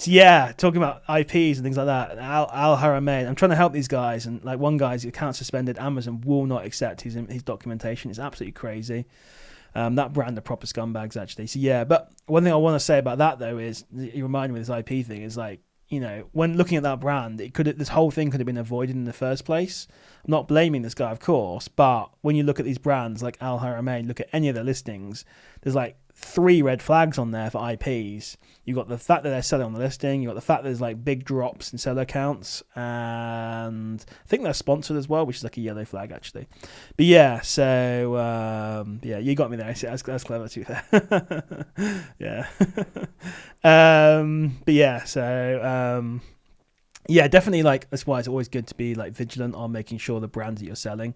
So yeah, talking about IPs and things like that, Al Haramain, I'm trying to help these guys, and like one guy's account suspended. Amazon will not accept his documentation. It's absolutely crazy. That brand are proper scumbags, actually. So yeah, but one thing I want to say about that though is, you remind me of this IP thing, is like, when looking at that brand, this whole thing could have been avoided in the first place. I'm not blaming this guy, of course, but when you look at these brands like Al Haramain, look at any of their listings, there's like 3 red flags on there for IPs. You've got the fact that they're selling on the listing. You've got the fact that there's like big drops in seller counts. And I think they're sponsored as well, which is like a yellow flag, actually. But yeah, so yeah, you got me there. That's clever too. Yeah. But yeah, so yeah, definitely, like, that's why it's always good to be like vigilant on making sure the brands that you're selling,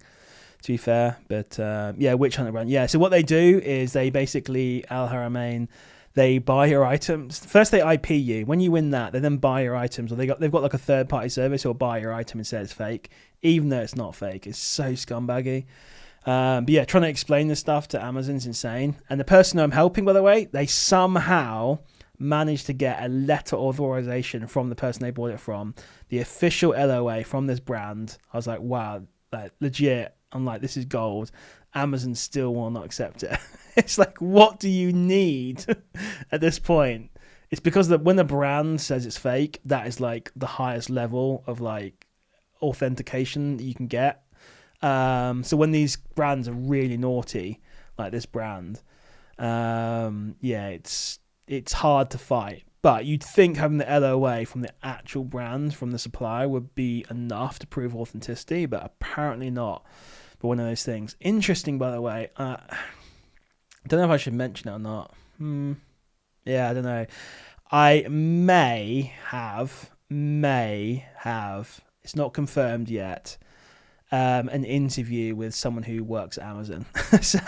to be fair. But yeah, Witch Hunter brand. Yeah, so what they do is they basically, Al Haramain, they buy your items. First they IP you. When you win that, they then buy your items, or they've got like a third party service who'll buy your item and say it's fake, even though it's not fake. It's so scumbaggy. But yeah, trying to explain this stuff to Amazon's insane. And the person I'm helping, by the way, they somehow managed to get a letter authorization from the person they bought it from, the official LOA from this brand. I was like, wow, like legit. I'm like, this is gold. Amazon still will not accept it. It's like, what do you need at this point? It's because when the brand says it's fake, that is like the highest level of like authentication that you can get. So when these brands are really naughty, like this brand, yeah, it's hard to fight. But you'd think having the LOA from the actual brand, from the supplier, would be enough to prove authenticity, but apparently not. But one of those things. Interesting, by the way. I don't know if I should mention it or not. Yeah, I don't know. I may have, it's not confirmed yet, an interview with someone who works at Amazon. So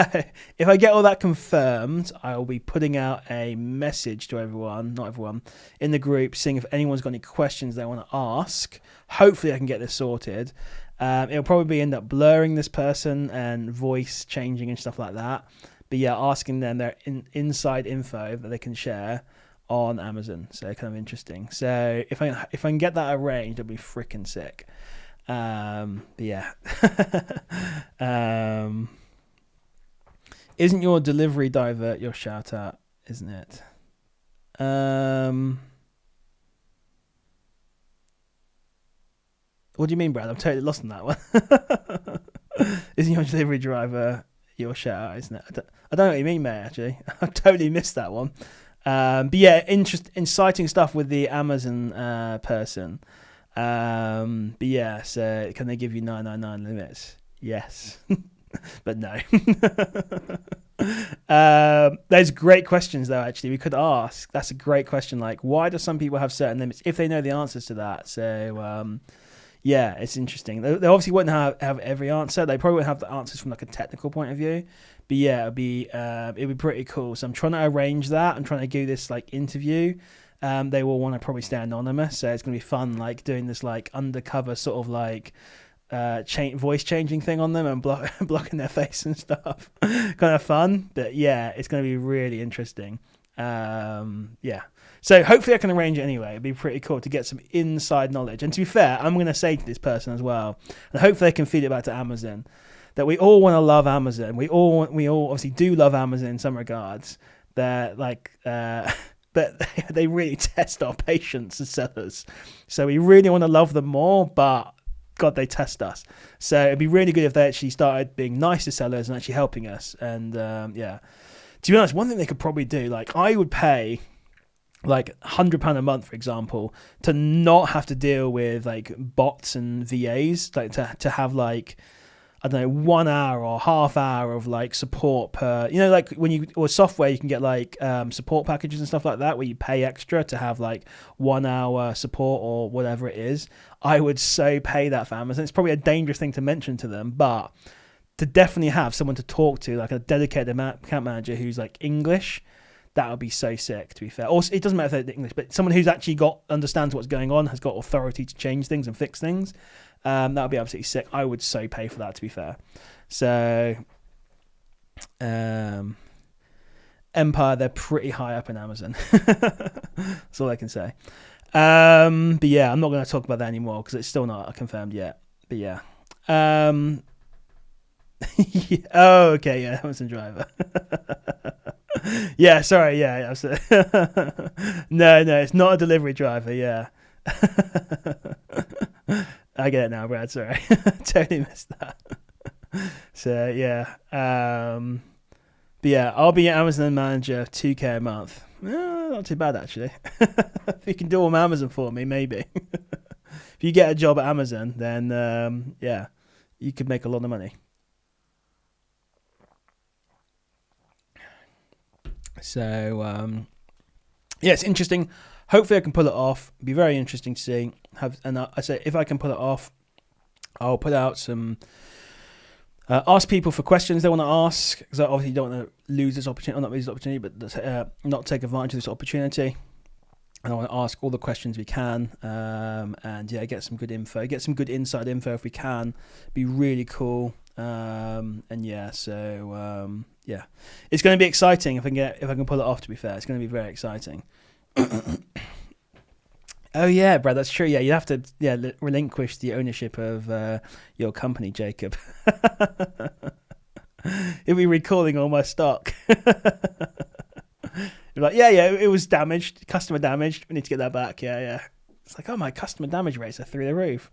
if I get all that confirmed, I will be putting out a message to everyone, not everyone, in the group, seeing if anyone's got any questions they want to ask. Hopefully I can get this sorted. It'll probably end up blurring this person and voice changing and stuff like that. But yeah, asking them their inside info that they can share on Amazon. So kind of interesting. So if I can get that arranged, it'll be freaking sick. Yeah. Isn't your delivery driver your shout out, isn't it? What do you mean, Brad? I'm totally lost on that one. Isn't your delivery driver your shout out, isn't it? I don't know what you mean, mate, actually. I totally missed that one. But yeah, inciting stuff with the Amazon person. But yeah, so can they give you 999 limits? Yes. But no. There's great questions though, actually, we could ask. That's a great question. Like, why do some people have certain limits if they know the answers to that? So yeah, it's interesting. They obviously wouldn't have every answer. They probably wouldn't have the answers from like a technical point of view. But yeah, it'd be pretty cool. So I'm trying to arrange that. I'm trying to do this like interview. They will want to probably stay anonymous, so it's gonna be fun, like doing this like undercover sort of like voice changing thing on them and blocking their face and stuff. Kind of fun, but yeah, it's gonna be really interesting. Yeah, so hopefully I can arrange it anyway. It'd be pretty cool to get some inside knowledge. And to be fair, I'm gonna say to this person as well, and hopefully they can feed it back to Amazon, that we all want to love Amazon. We all obviously do love Amazon in some regards. They're like but they really test our patience as sellers. So we really want to love them more, but God, they test us. So it'd be really good if they actually started being nice to sellers and actually helping us. And yeah, to be honest, one thing they could probably do, like I would pay like £100 a month, for example, to not have to deal with like bots and VAs, like to have like, I don't know, 1 hour or half hour of like support per, you know, like or software, you can get like support packages and stuff like that where you pay extra to have like 1 hour support or whatever it is. I would so pay that for Amazon. It's probably a dangerous thing to mention to them, but to definitely have someone to talk to, like a dedicated account manager who's like English, that would be so sick, to be fair. Or it doesn't matter if they're English, but someone who's actually understands what's going on, has got authority to change things and fix things. That would be absolutely sick. I would so pay for that, to be fair. So, Empire, they're pretty high up in Amazon. That's all I can say. But yeah, I'm not going to talk about that anymore because it's still not confirmed yet. But yeah. Yeah. Oh, okay. Yeah, Amazon driver. Yeah, sorry. Yeah. No, it's not a delivery driver. Yeah. I get it now, Brad. Sorry. Totally missed that. So yeah. But yeah, I'll be an Amazon manager, $2,000 a month. Not too bad, actually. If you can do all my Amazon for me, maybe. If you get a job at Amazon, then yeah, you could make a lot of money. So yeah, it's interesting. Hopefully I can pull it off. It'd be very interesting to see. I say if I can pull it off, I'll put out some ask people for questions they want to ask, because I obviously don't want to lose this opportunity, or not lose this opportunity, but not take advantage of this opportunity. And I want to ask all the questions we can, and yeah, get some good info, get some good inside info if we can. Be really cool. And yeah, so yeah, it's going to be exciting if I can pull it off. To be fair, it's going to be very exciting. Oh yeah, Brad, that's true. Yeah, you have to relinquish the ownership of your company, Jacob. He'll be recalling all my stock. You're like, yeah, it was damaged, customer damaged. We need to get that back. Yeah. It's like, oh, my customer damage rates are through the roof.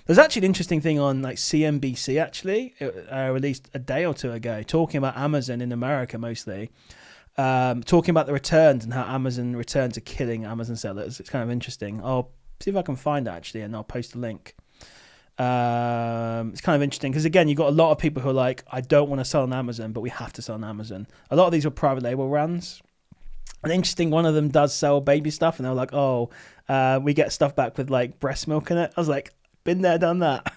There's actually an interesting thing on like CNBC actually, released a day or two ago, talking about Amazon in America mostly. talking about the returns and how Amazon returns are killing Amazon sellers. It's kind of interesting. I'll see if I can find it actually, and I'll post a link. It's kind of interesting because again, you've got a lot of people who are like, I don't want to sell on Amazon, but we have to sell on Amazon. A lot of these are private label brands. And interesting, one of them does sell baby stuff, and they're like, oh, we get stuff back with like breast milk in it. I was like, been there, done that.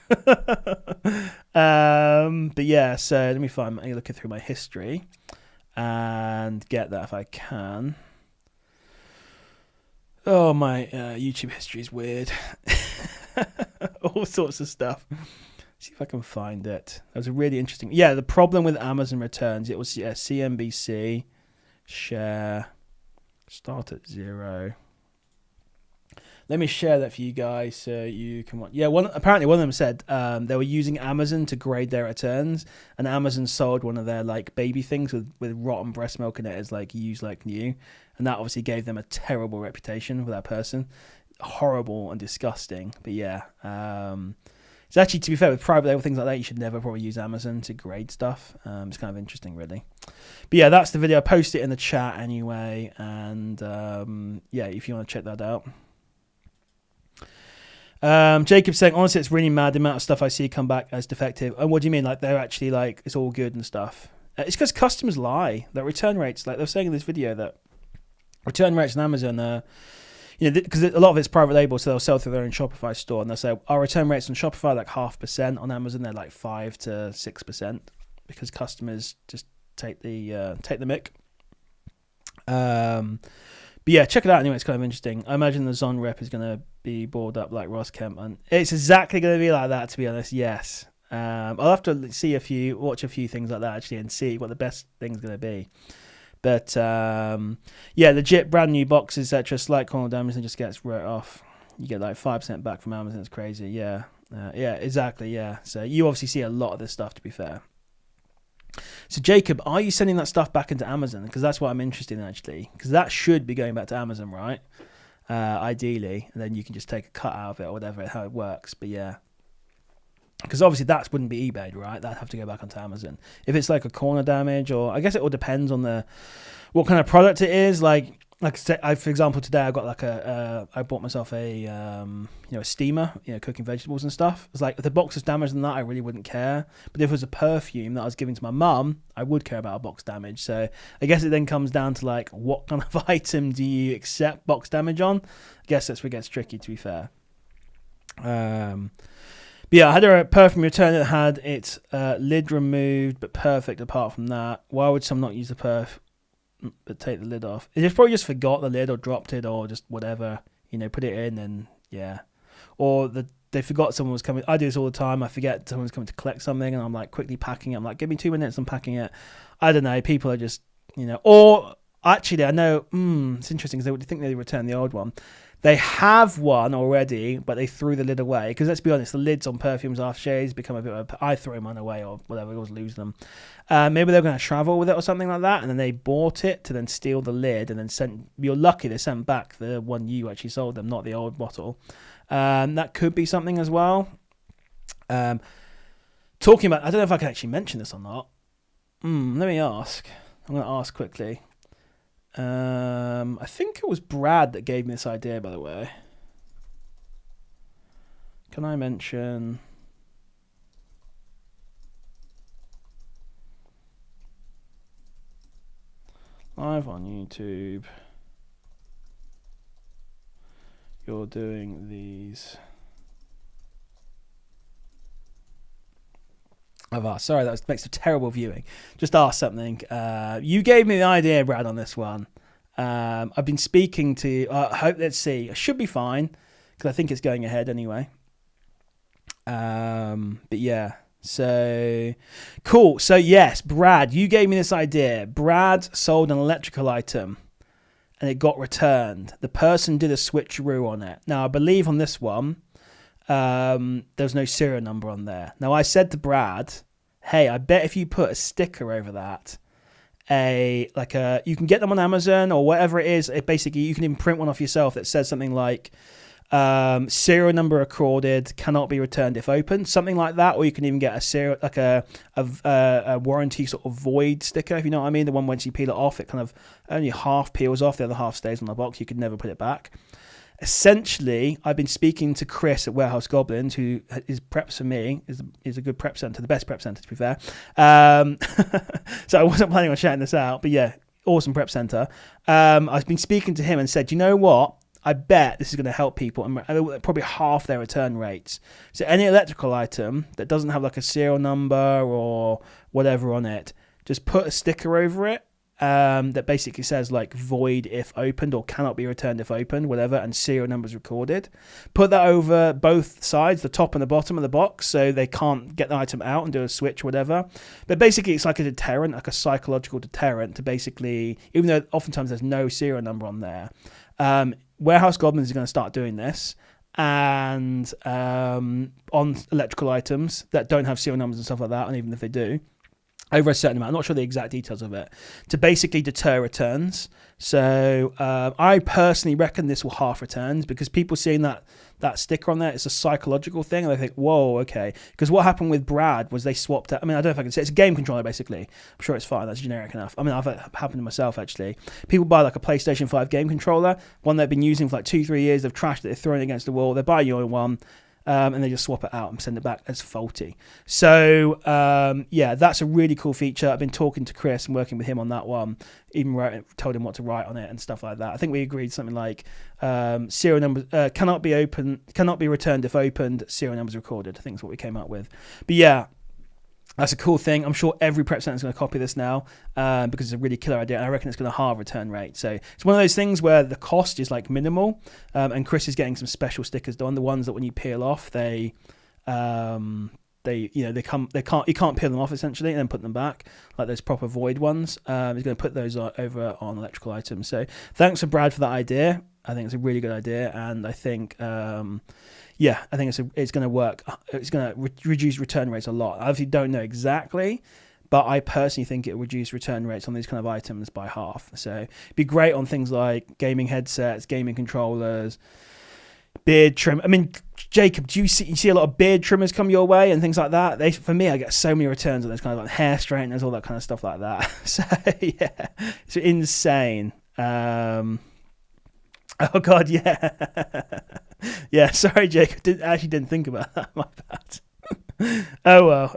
But yeah, so let me find, I'm looking through my history and get that if I can. Oh, my YouTube history is weird. All sorts of stuff. See if I can find it. That was a really interesting. Yeah, the problem with Amazon returns, it was CNBC, share, start at 0. Let me share that for you guys so you can watch. Yeah, apparently one of them said they were using Amazon to grade their returns, and Amazon sold one of their like baby things with rotten breast milk in it as like used like new, and that obviously gave them a terrible reputation with that person. Horrible and disgusting. But yeah, it's actually, to be fair, with private label things like that, you should never probably use Amazon to grade stuff. It's kind of interesting, really. But yeah, that's the video. I posted it in the chat anyway, and yeah, if you want to check that out. Jacob saying, honestly, it's really mad the amount of stuff I see come back as defective. And what do you mean? Like they're actually like it's all good and stuff? It's because customers lie. That return rates, like they're saying in this video, that return rates on Amazon are, you know, because a lot of it's private label, so they'll sell through their own Shopify store, and they'll say our return rates on Shopify are like 0.5%. On Amazon, they're like 5 to 6% because customers just take the mick. But yeah, check it out anyway. It's kind of interesting. I imagine the Zon rep is going to be bored up like Ross Kemp, and it's exactly going to be like that. To be honest, yes. I'll have to watch a few things like that actually, and see what the best thing's going to be. But yeah, legit brand new boxes, etc. Slight corner damage and just gets wrote off. You get like 5% back from Amazon. It's crazy. Yeah, yeah, exactly. Yeah. So you obviously see a lot of this stuff. To be fair. So Jacob, are you sending that stuff back into Amazon? Because that's what I'm interested in actually. Because that should be going back to Amazon, right? Ideally, and then you can just take a cut out of it or whatever, how it works. But yeah. Because obviously that wouldn't be eBay, right? That'd have to go back onto Amazon. If it's like a corner damage, or I guess it all depends on what kind of product it is. Like for example, today I got like I bought myself a a steamer, cooking vegetables and stuff. It's like if the box is damaged than that, I really wouldn't care. But if it was a perfume that I was giving to my mum, I would care about a box damage. So I guess it then comes down to like what kind of item do you accept box damage on? I guess that's where it gets tricky, to be fair. But yeah, I had a perfume return that had its lid removed, but perfect apart from that. Why would some not use the perf, but take the lid off? They probably just forgot the lid or dropped it or just whatever, put it in and yeah. Or they forgot someone was coming. I do this all the time. I forget someone's coming to collect something and I'm like quickly packing it. I'm like, give me 2 minutes, I'm packing it. I don't know. People are just, or actually I know, it's interesting because they would think they return the old one. They have one already, but they threw the lid away. Because let's be honest, the lids on perfumes aftershades become a bit of I throw mine away or whatever, I always lose them. Maybe they're going to travel with it or something like that, and then they bought it to then steal the lid and then you're lucky they sent back the one you actually sold them, not the old bottle. That could be something as well. Talking about, I don't know if I can actually mention this or not. Let me ask. I'm going to ask quickly. I think it was Brad that gave me this idea, by the way. Can I mention? Live on YouTube. You're doing these. Sorry, that makes a terrible viewing. Just ask something. You gave me the idea, Brad, on this one. I've been speaking to. Let's see. I should be fine because I think it's going ahead anyway. But yeah. So cool. So yes, Brad, you gave me this idea. Brad sold an electrical item, and it got returned. The person did a switcheroo on it. Now I believe on this one. There's no serial number on there. Now I said to Brad, hey, I bet if you put a sticker over that, you can get them on Amazon or whatever it is. It basically, you can even print one off yourself that says something like, Serial number recorded, cannot be returned if opened, something like that. Or you can even get a serial, like a warranty sort of void sticker, if you know what I mean. The one once you peel it off, it kind of only half peels off, the other half stays on the box. You could never put it back. Essentially, I've been speaking to Chris at Warehouse Goblins, who is preps for me, is a good prep center, the best prep center to be fair. So I wasn't planning on shouting this out, but yeah, awesome prep center. I've been speaking to him and said, you know what? I bet this is going to help people and probably half their return rates. So any electrical item that doesn't have like a serial number or whatever on it, just put a sticker over it that basically says like void if opened or cannot be returned if opened, whatever, and serial numbers recorded. Put that over both sides, the top and the bottom of the box, so they can't get the item out and do a switch or whatever. But basically it's like a deterrent, like a psychological deterrent to basically, even though oftentimes there's no serial number on there, Warehouse Goblins is going to start doing this, and on electrical items that don't have serial numbers and stuff like that, and even if they do, over a certain amount, I'm not sure the exact details of it, to basically deter returns. So I personally reckon this will half returns, because people seeing that sticker on there, it's a psychological thing, and they think, whoa, okay. Because what happened with Brad was they swapped out, I mean, I don't know if I can say, it's a game controller basically. I'm sure it's fine, that's generic enough. I mean, I've happened to myself actually. People buy like a PlayStation 5 game controller, one they've been using for like 2-3 years, they've trashed it, they're throwing it against the wall, they buy you one, and they just swap it out and send it back as faulty. So yeah, that's a really cool feature. I've been talking to Chris and working with him on that one, even told him what to write on it and stuff like that. I think we agreed something like serial numbers cannot be returned if opened, serial numbers recorded, I think is what we came up with. But yeah, that's a cool thing. I'm sure every prep center is going to copy this now because it's a really killer idea. And I reckon it's going to halve return rate. So it's one of those things where the cost is like minimal, and Chris is getting some special stickers done. The ones that when you peel off, you can't peel them off essentially and then put them back, like those proper void ones. He's going to put those over on electrical items. So thanks to Brad for that idea. I think it's a really good idea, and I think I think it's going to work. It's going to reduce return rates a lot. I obviously don't know exactly, but I personally think it will reduce return rates on these kind of items by half. So it'd be great on things like gaming headsets, gaming controllers, beard trim. I mean, Jacob, do you see a lot of beard trimmers come your way and things like that? For me, I get so many returns on those kind of like hair straighteners, all that kind of stuff like that. So yeah, it's insane. Oh God, yeah. Yeah, sorry, Jake. Didn't think about that. My bad. Oh well.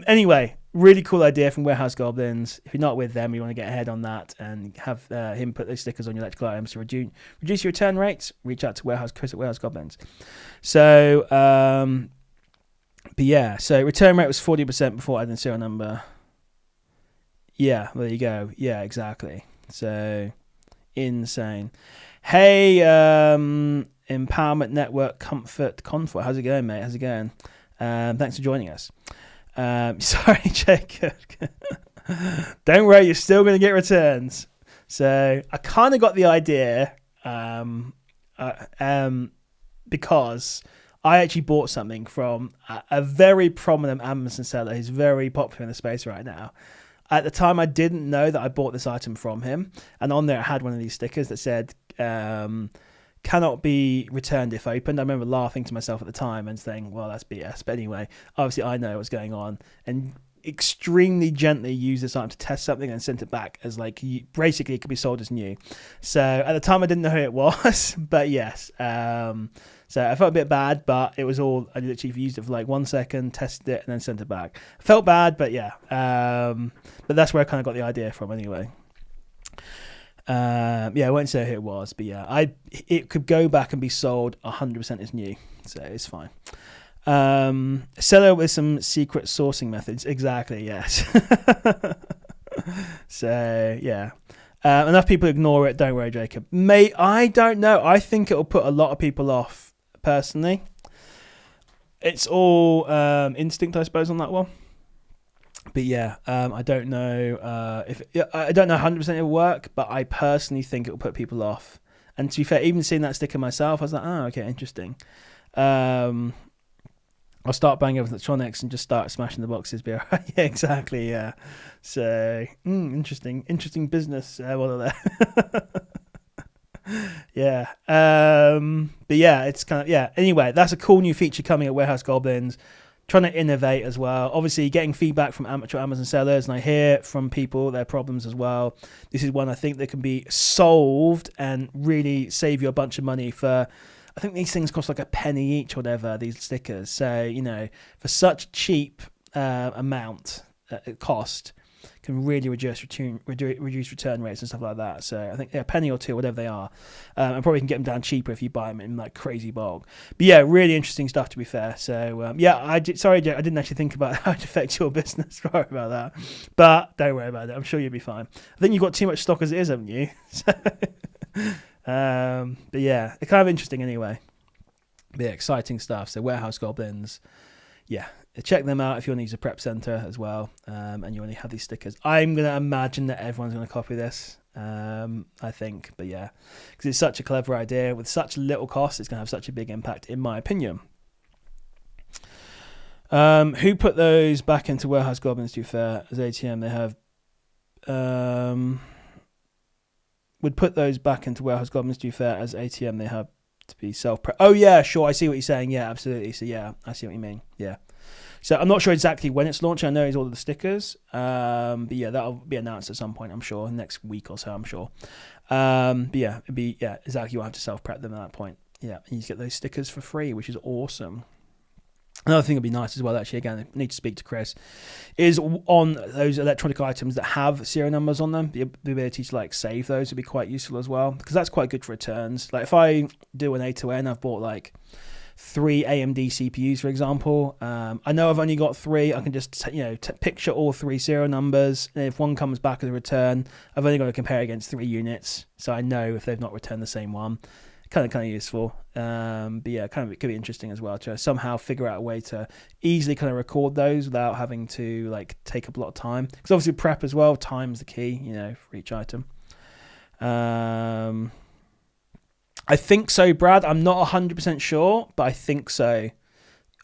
Anyway, really cool idea from Warehouse Goblins. If you're not with them, you want to get ahead on that and have him put those stickers on your electrical items to reduce your return rates. Reach out to Chris at Warehouse Goblins. So, but yeah, so return rate was 40% before adding serial number. Yeah, there you go. Yeah, exactly. So insane. Hey, Empowerment Network Comfort. How's it going, mate? How's it going? Thanks for joining us. Sorry, Jacob. Don't worry, you're still going to get returns. So I kind of got the idea because I actually bought something from a very prominent Amazon seller who's very popular in the space right now. At the time, I didn't know that I bought this item from him, and on there it had one of these stickers that said cannot be returned if opened. I remember laughing to myself at the time and saying, well, that's BS. But anyway, obviously I know what's going on, and extremely gently used this item to test something and sent it back as like, basically it could be sold as new. So at the time I didn't know who it was, but yes. So I felt a bit bad, but it was all, I literally used it for like 1 second, tested it, and then sent it back. I felt bad, but yeah. But that's where I kind of got the idea from anyway. I won't say who it was, but yeah, it could go back and be sold 100% as new, so it's fine. Seller with some secret sourcing methods, exactly, yes. So yeah, enough people ignore it. Don't worry, Jacob. Mate, I don't know. I think it'll put a lot of people off. Personally, it's all instinct, I suppose, on that one. But yeah, I don't know I don't know 100% it'll work, but I personally think it'll put people off. And to be fair, even seeing that sticker myself, I was like, oh, okay, interesting. I'll start banging over electronics and just start smashing the boxes. Be all right. Yeah, exactly. Yeah. So interesting business model there. Yeah. But yeah, it's kind of, yeah. Anyway, that's a cool new feature coming at Warehouse Goblins. Trying to innovate as well. Obviously, getting feedback from amateur Amazon sellers, and I hear from people their problems as well. This is one I think that can be solved and really save you a bunch of money for. I think these things cost like a penny each or whatever, these stickers. So, you know, for such a cheap amount cost, can really reduce return rates and stuff like that. So I think a penny or two, whatever they are, and probably can get them down cheaper if you buy them in like crazy bulk. But yeah, really interesting stuff, to be fair. So sorry, Jay, I didn't actually think about how it affects your business. Sorry about that, but don't worry about it. I'm sure you'll be fine. I think you've got too much stock as it is, haven't you? So, but yeah, it's kind of interesting anyway. But yeah, exciting stuff. So Warehouse Goblins, yeah. Check them out if you want to use a prep center as well, and you want to have these stickers. I'm going to imagine that everyone's going to copy this, I think. But yeah, because it's such a clever idea. With such little cost, it's going to have such a big impact, in my opinion. Who put those back into Warehouse Goblins, to be fair? As ATM, they have... would put those back into Warehouse Goblins, to be fair, as ATM, they have to be self-prep. Oh, yeah, sure, I see what you're saying. Yeah, absolutely. So yeah, I see what you mean. Yeah. So I'm not sure exactly when it's launching. I know it's all of the stickers. But yeah, that'll be announced at some point, I'm sure, next week or so, I'm sure. But yeah, exactly. You'll have to self-prep them at that point. Yeah, and you get those stickers for free, which is awesome. Another thing that'd be nice as well, actually, again, I need to speak to Chris, is on those electronic items that have serial numbers on them, the ability to like save those would be quite useful as well, because that's quite good for returns. Like if I do an A2N, I've bought like 3 AMD CPUs, for example. I know I've only got 3. I can just picture all 3 serial numbers, and if one comes back as a return, I've only got to compare against 3 units, so I know if they've not returned the same one. Kind of useful. But yeah, it could be interesting as well to somehow figure out a way to easily kind of record those without having to like take up a lot of time. Because obviously prep as well, time's the key, for each item. I think so, Brad. I'm not 100% sure, but I think so.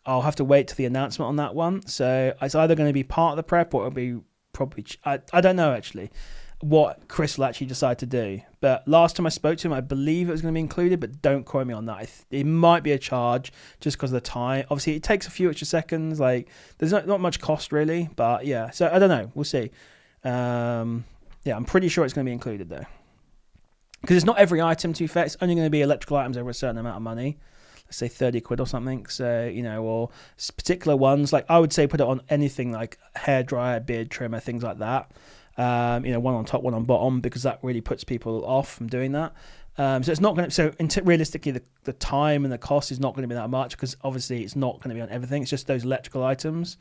I'll have to wait till the announcement on that one. So it's either going to be part of the prep or it'll be probably... I don't know, actually, what Chris will actually decide to do. But last time I spoke to him, I believe it was going to be included, but don't quote me on that. It might be a charge just because of the time. Obviously, it takes a few extra seconds. Like, there's not much cost, really. But yeah, so I don't know. We'll see. Yeah, I'm pretty sure it's going to be included, though. Because it's not every item, to be fair. It's only going to be electrical items over a certain amount of money. Let's say 30 quid or something. So, or particular ones. Like, I would say put it on anything like hairdryer, beard trimmer, things like that. One on top, one on bottom, because that really puts people off from doing that. So it's not going to... So realistically, the time and the cost is not going to be that much, because obviously it's not going to be on everything. It's just those electrical items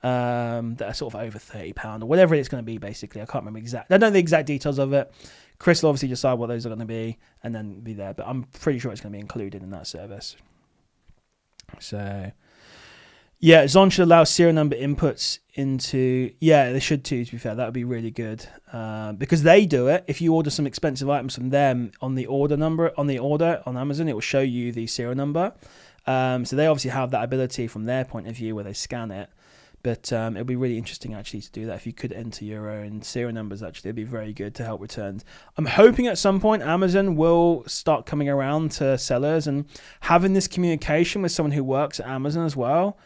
that are sort of over £30 or whatever it's going to be, basically. I can't remember I don't know the exact details of it. Chris will obviously decide what those are going to be and then be there, but I'm pretty sure it's going to be included in that service. So, yeah, Zon should allow serial number inputs into... Yeah, they should too, to be fair. That would be really good. Because they do it. If you order some expensive items from them on the order on Amazon, it will show you the serial number. So they obviously have that ability from their point of view where they scan it. But it'll be really interesting, actually, to do that. If you could enter your own serial numbers, actually, it'd be very good to help returns. I'm hoping at some point Amazon will start coming around to sellers and having this communication with someone who works at Amazon as well.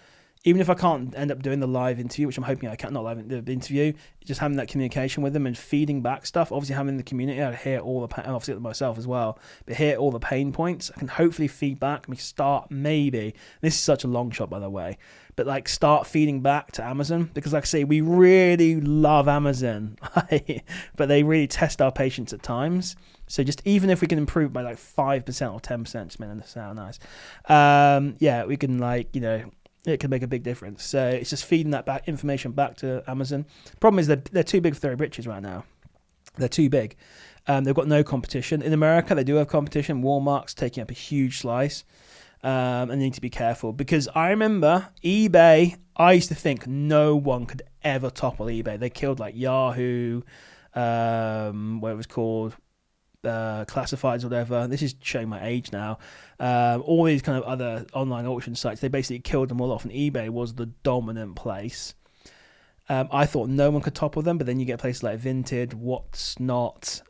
Even if I can't end up doing the live interview, which I'm hoping I can't, not live interview, just having that communication with them and feeding back stuff. Obviously, having the community, I hear all the pain, obviously myself as well, but hear all the pain points. I can hopefully feed back. Maybe, this is such a long shot, by the way, but like start feeding back to Amazon, because like I say, we really love Amazon, but they really test our patience at times. So just even if we can improve by like 5% or 10%, just make it sound nice. Yeah, we can it can make a big difference. So it's just feeding that information back to Amazon. Problem is they're too big for their britches right now. They're too big. They've got no competition. In America, they do have competition. Walmart's taking up a huge slice. And they need to be careful, because I remember eBay, I used to think no one could ever topple eBay. They killed like Yahoo, what it was called, classifieds or whatever. This is showing my age now. All these kind of other online auction sites, they basically killed them all off, and eBay was the dominant place. I thought no one could topple them, but then you get places like Vinted, What's Not,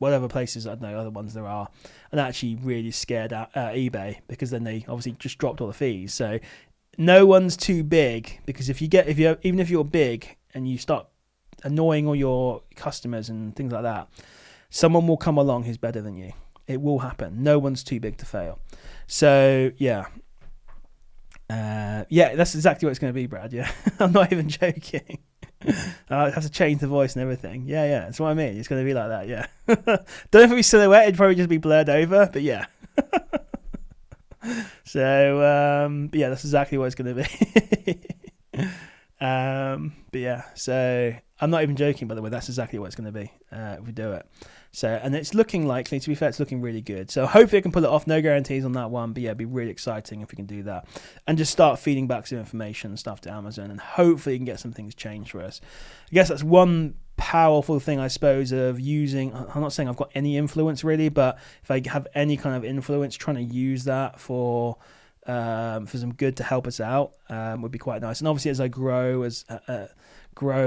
whatever places, I don't know, other ones there are, and actually really scared at eBay, because then they obviously just dropped all the fees. So no one's too big, because even if you're big and you start annoying all your customers and things like that, someone will come along who's better than you. It will happen. No one's too big to fail. So yeah. That's exactly what it's going to be, Brad. Yeah, I'm not even joking. I have to change the voice and everything. Yeah, that's what I mean. It's going to be like that. Yeah. Don't know if it'll be silhouette. It'd probably just be blurred over, but yeah. So, but yeah, that's exactly what it's going to be. But yeah, so I'm not even joking, by the way. That's exactly what it's going to be if we do it. So, and it's looking likely, to be fair, it's looking really good. So hopefully I can pull it off. No guarantees on that one, but yeah, it'd be really exciting if we can do that. And just start feeding back some information and stuff to Amazon, and hopefully you can get some things changed for us. I guess that's one powerful thing, I suppose, of using, I'm not saying I've got any influence really, but if I have any kind of influence, trying to use that for some good to help us out would be quite nice. And obviously as I grow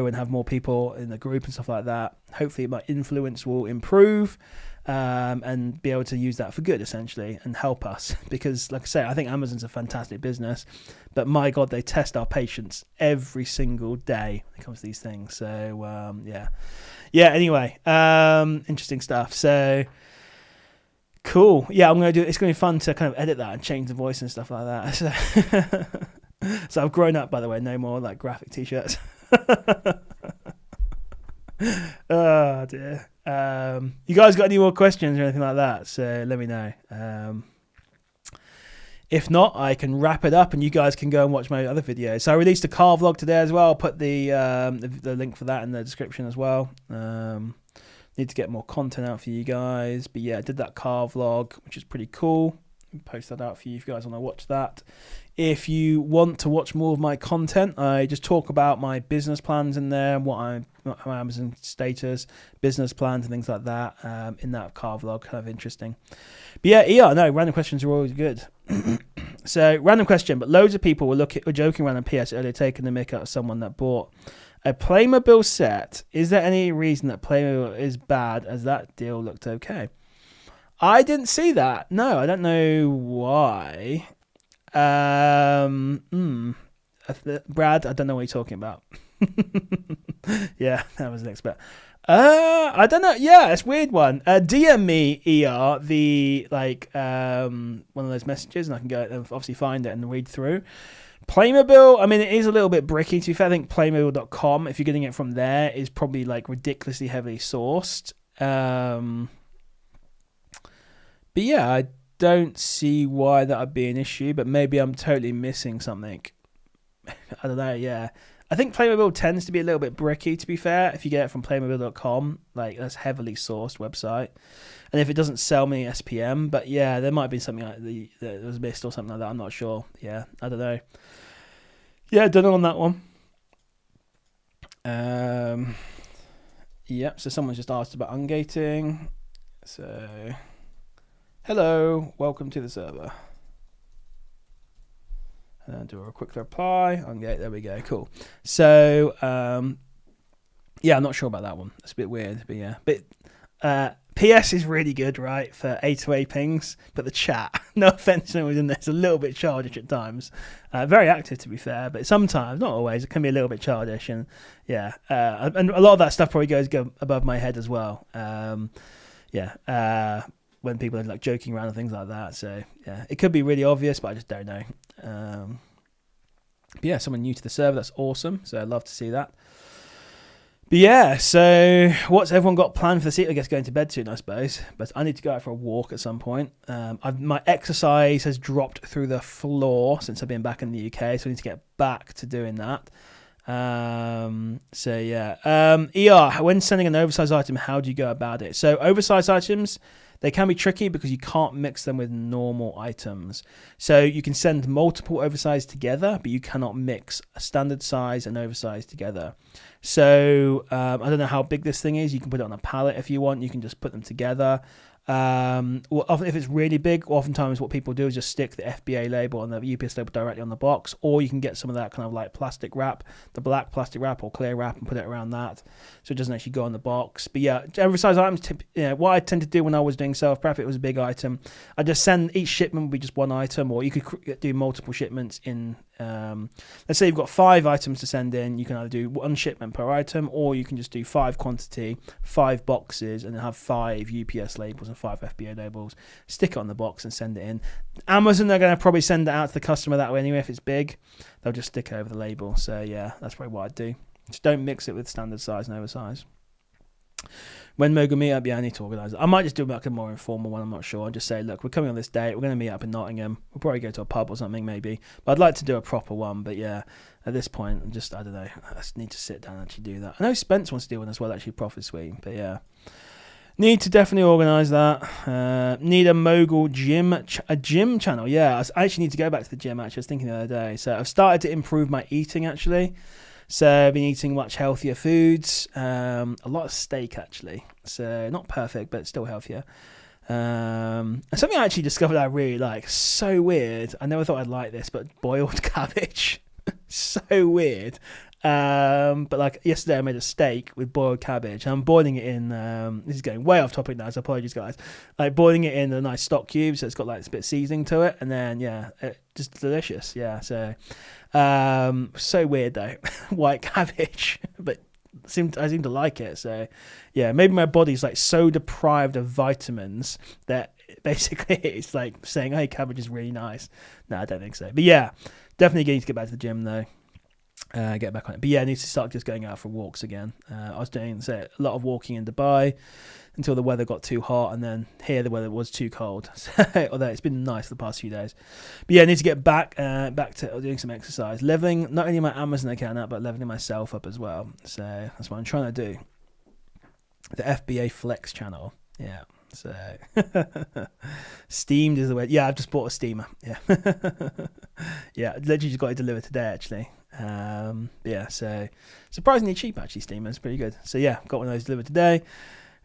and have more people in the group and stuff like that, hopefully my influence will improve and be able to use that for good, essentially, and help us. Because like I say, I think Amazon's a fantastic business, but my God, they test our patience every single day when it comes to these things. So anyway, interesting stuff. So cool. Yeah, I'm going to do it. It's going to be fun to kind of edit that and change the voice and stuff like that. So I've grown up, by the way. No more like graphic t-shirts. Oh dear. You guys got any more questions or anything like that? So let me know. If not, I can wrap it up and you guys can go and watch my other videos. So I released a car vlog today as well. I'll put the link for that in the description as well. Need to get more content out for you guys. But yeah, I did that car vlog, which is pretty cool. I'll post that out for you if you guys want to watch that. If you want to watch more of my content, I just talk about my business plans in there, my Amazon status, business plans and things like that in that car vlog. Kind of interesting. But yeah, no, random questions are always good. So random question, but loads of people were joking around on PS earlier, taking the mick out of someone that bought a Playmobil set. Is there any reason that Playmobil is bad, as that deal looked okay? I didn't see that. No, I don't know why. Brad, I don't know what you're talking about. Yeah, that was an expert. I don't know. Yeah, it's a weird one. DM me, ER, the one of those messages, and I can go and obviously find it and read through. Playmobil, I mean, it is a little bit bricky. To be fair, I think Playmobil.com, if you're getting it from there, is probably like ridiculously heavily sourced. But yeah, I don't see why that would be an issue, but maybe I'm totally missing something. I don't know, yeah. I think Playmobil tends to be a little bit bricky, to be fair, if you get it from Playmobil.com. Like, that's heavily sourced website. And if it doesn't sell me SPM, but yeah, there might be something like that was missed or something like that. I'm not sure. Yeah, I don't know. Yeah, I don't know on that one. Yep, so someone's just asked about ungating. So, hello, welcome to the server. And then do a quick reply. Ungate, there we go, cool. So, yeah, I'm not sure about that one. That's a bit weird, but yeah. But PS is really good, right, for A2A pings, but the chat, no offense to anyone in there, it's a little bit childish at times. Very active, to be fair, but sometimes, not always, it can be a little bit childish. And yeah, and a lot of that stuff probably goes above my head as well. When people are like joking around and things like that. So yeah, it could be really obvious, but I just don't know. But yeah, someone new to the server, that's awesome. So I'd love to see that. But yeah, so what's everyone got planned for this evening? I guess going to bed soon, I suppose. But I need to go out for a walk at some point. My exercise has dropped through the floor since I've been back in the UK, so I need to get back to doing that. So yeah. ER, when sending an oversized item, how do you go about it? So oversized items, they can be tricky because you can't mix them with normal items. So you can send multiple oversized together, but you cannot mix a standard size and oversized together. So I don't know how big this thing is. You can put it on a pallet if you want. You can just put them together. Well, often if it's really big, oftentimes what people do is just stick the FBA label and the UPS label directly on the box, or you can get some of that kind of like plastic wrap, the black plastic wrap or clear wrap, and put it around that, so it doesn't actually go on the box. But yeah, every size items. What I tend to do when I was doing self prep, it was a big item. I just send each shipment would be just one item, or you could do multiple shipments in. Let's say you've got 5 items to send in. You can either do 1 shipment per item, or you can just do 5 quantity, 5 boxes, and have 5 UPS labels and 5 FBA labels. Stick it on the box and send it in. Amazon are going to probably send it out to the customer that way anyway. If it's big, they'll just stick it over the label. So yeah, that's probably what I'd do. Just don't mix it with standard size and oversize. When Mo go meet up, yeah, I need to organise it. I might just do like a more informal one, I'm not sure. I'll just say, look, we're coming on this date, we're going to meet up in Nottingham. We'll probably go to a pub or something maybe. But I'd like to do a proper one. But yeah, at this point, I don't know. I just need to sit down and actually do that. I know Spence wants to do one as well, actually, Profit Suite. But yeah, need to definitely organise that. Need a mogul gym channel. Yeah, I actually need to go back to the gym, actually. I was thinking the other day. So I've started to improve my eating, actually. So I've been eating much healthier foods, a lot of steak actually. So not perfect, but still healthier. And something I actually discovered I really like, so weird. I never thought I'd like this, but boiled cabbage. So weird. But like yesterday I made a steak with boiled cabbage. I'm boiling it in, this is going way off topic now, so apologies guys. Like boiling it in a nice stock cube, so it's got like a bit of seasoning to it. And then, yeah, just delicious. Yeah, so... so weird though, white cabbage, but I seem to like it. So yeah, maybe my body's like so deprived of vitamins that basically it's like saying, hey, cabbage is really nice. No, I don't think so. But yeah, definitely need to get back to the gym though. Get back on it. But yeah, I need to start just going out for walks again. I was doing a lot of walking in Dubai until the weather got too hot, and then here the weather was too cold. So, although it's been nice the past few days. But yeah, I need to get back to doing some exercise. Leveling not only my Amazon account up, but leveling myself up as well. So that's what I'm trying to do. The FBA Flex channel. Yeah. So steamed is the way. Yeah, I've just bought a steamer. Yeah. Yeah, literally just got it delivered today actually. Yeah, so surprisingly cheap actually. Steamers pretty good. So yeah, got one of those delivered today.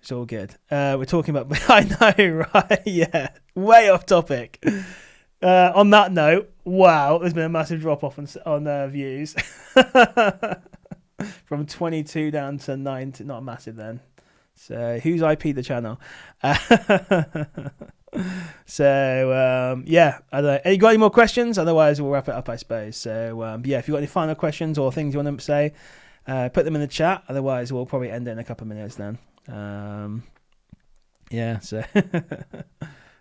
It's all good. We're talking about. I know, right? Yeah, way off topic. On that note, wow, there's been a massive drop off on views from 22 down to 9. Not massive then. So who's IP the channel? So yeah, I don't know. You got any more questions? Otherwise we'll wrap it up, I suppose. So yeah, if you've got any final questions or things you want to say, put them in the chat. Otherwise we'll probably end it in a couple of minutes then. Yeah, so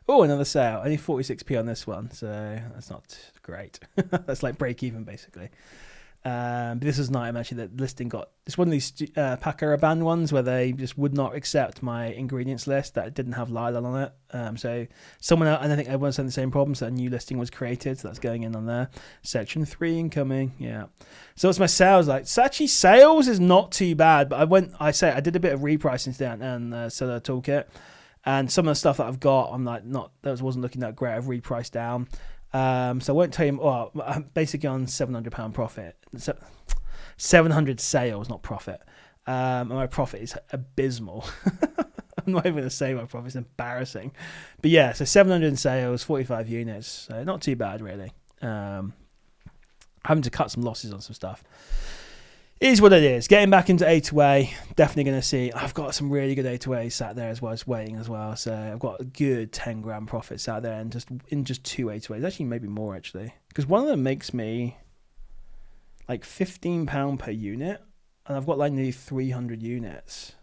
oh, another sale. Only 46p on this one, so that's not great. That's like break even basically. But this was an item actually that listing got. It's one of these Packaraban ones where they just would not accept my ingredients list that didn't have Lila on it. So someone else, and I think everyone's had the same problem. So a new listing was created, so that's going in on there. Section 3 incoming. Yeah. So what's my sales like? So actually, sales is not too bad. But I did a bit of repricing today and seller toolkit, and some of the stuff that I've got, I'm like that wasn't looking that great. I've repriced down. So I won't tell you. Well, I'm basically on £700 profit, 700 sales, not profit. And my profit is abysmal. I'm not even going to say my profit is embarrassing, but yeah. So 700 in sales, 45 units. So not too bad really. Having to cut some losses on some stuff. It is what it is. Getting back into A2A, definitely going to see. I've got some really good A2A sat there as well as waiting as well. So I've got a good 10 grand profit sat there and just 2 A2As. Actually, maybe more actually. Because one of them makes me like £15 per unit. And I've got like nearly 300 units.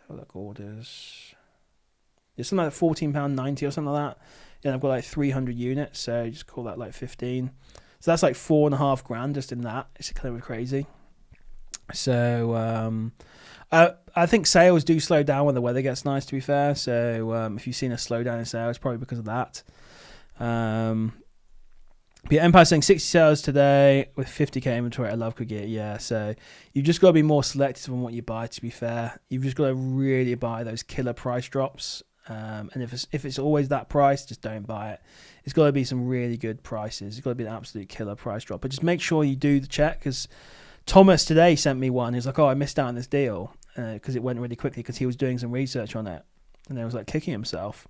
So look, orders. It's something like £14.90 or something like that. Yeah, I've got like 300 units. So just call that like 15. So that's like 4.5 grand just in that. It's kind of crazy. So I think sales do slow down when the weather gets nice, to be fair. So if you've seen a slowdown in sales, it's probably because of that. But yeah, Empire saying 60 sales today with 50k inventory. I love Cricket. Yeah, so you've just got to be more selective on what you buy, to be fair. You've just got to really buy those killer price drops. And if it's always that price, just don't buy it. It's got to be some really good prices. It's got to be an absolute killer price drop. But just make sure you do the check, because Thomas today sent me one. He's like, oh, I missed out on this deal because it went really quickly because he was doing some research on it. and he was like kicking himself.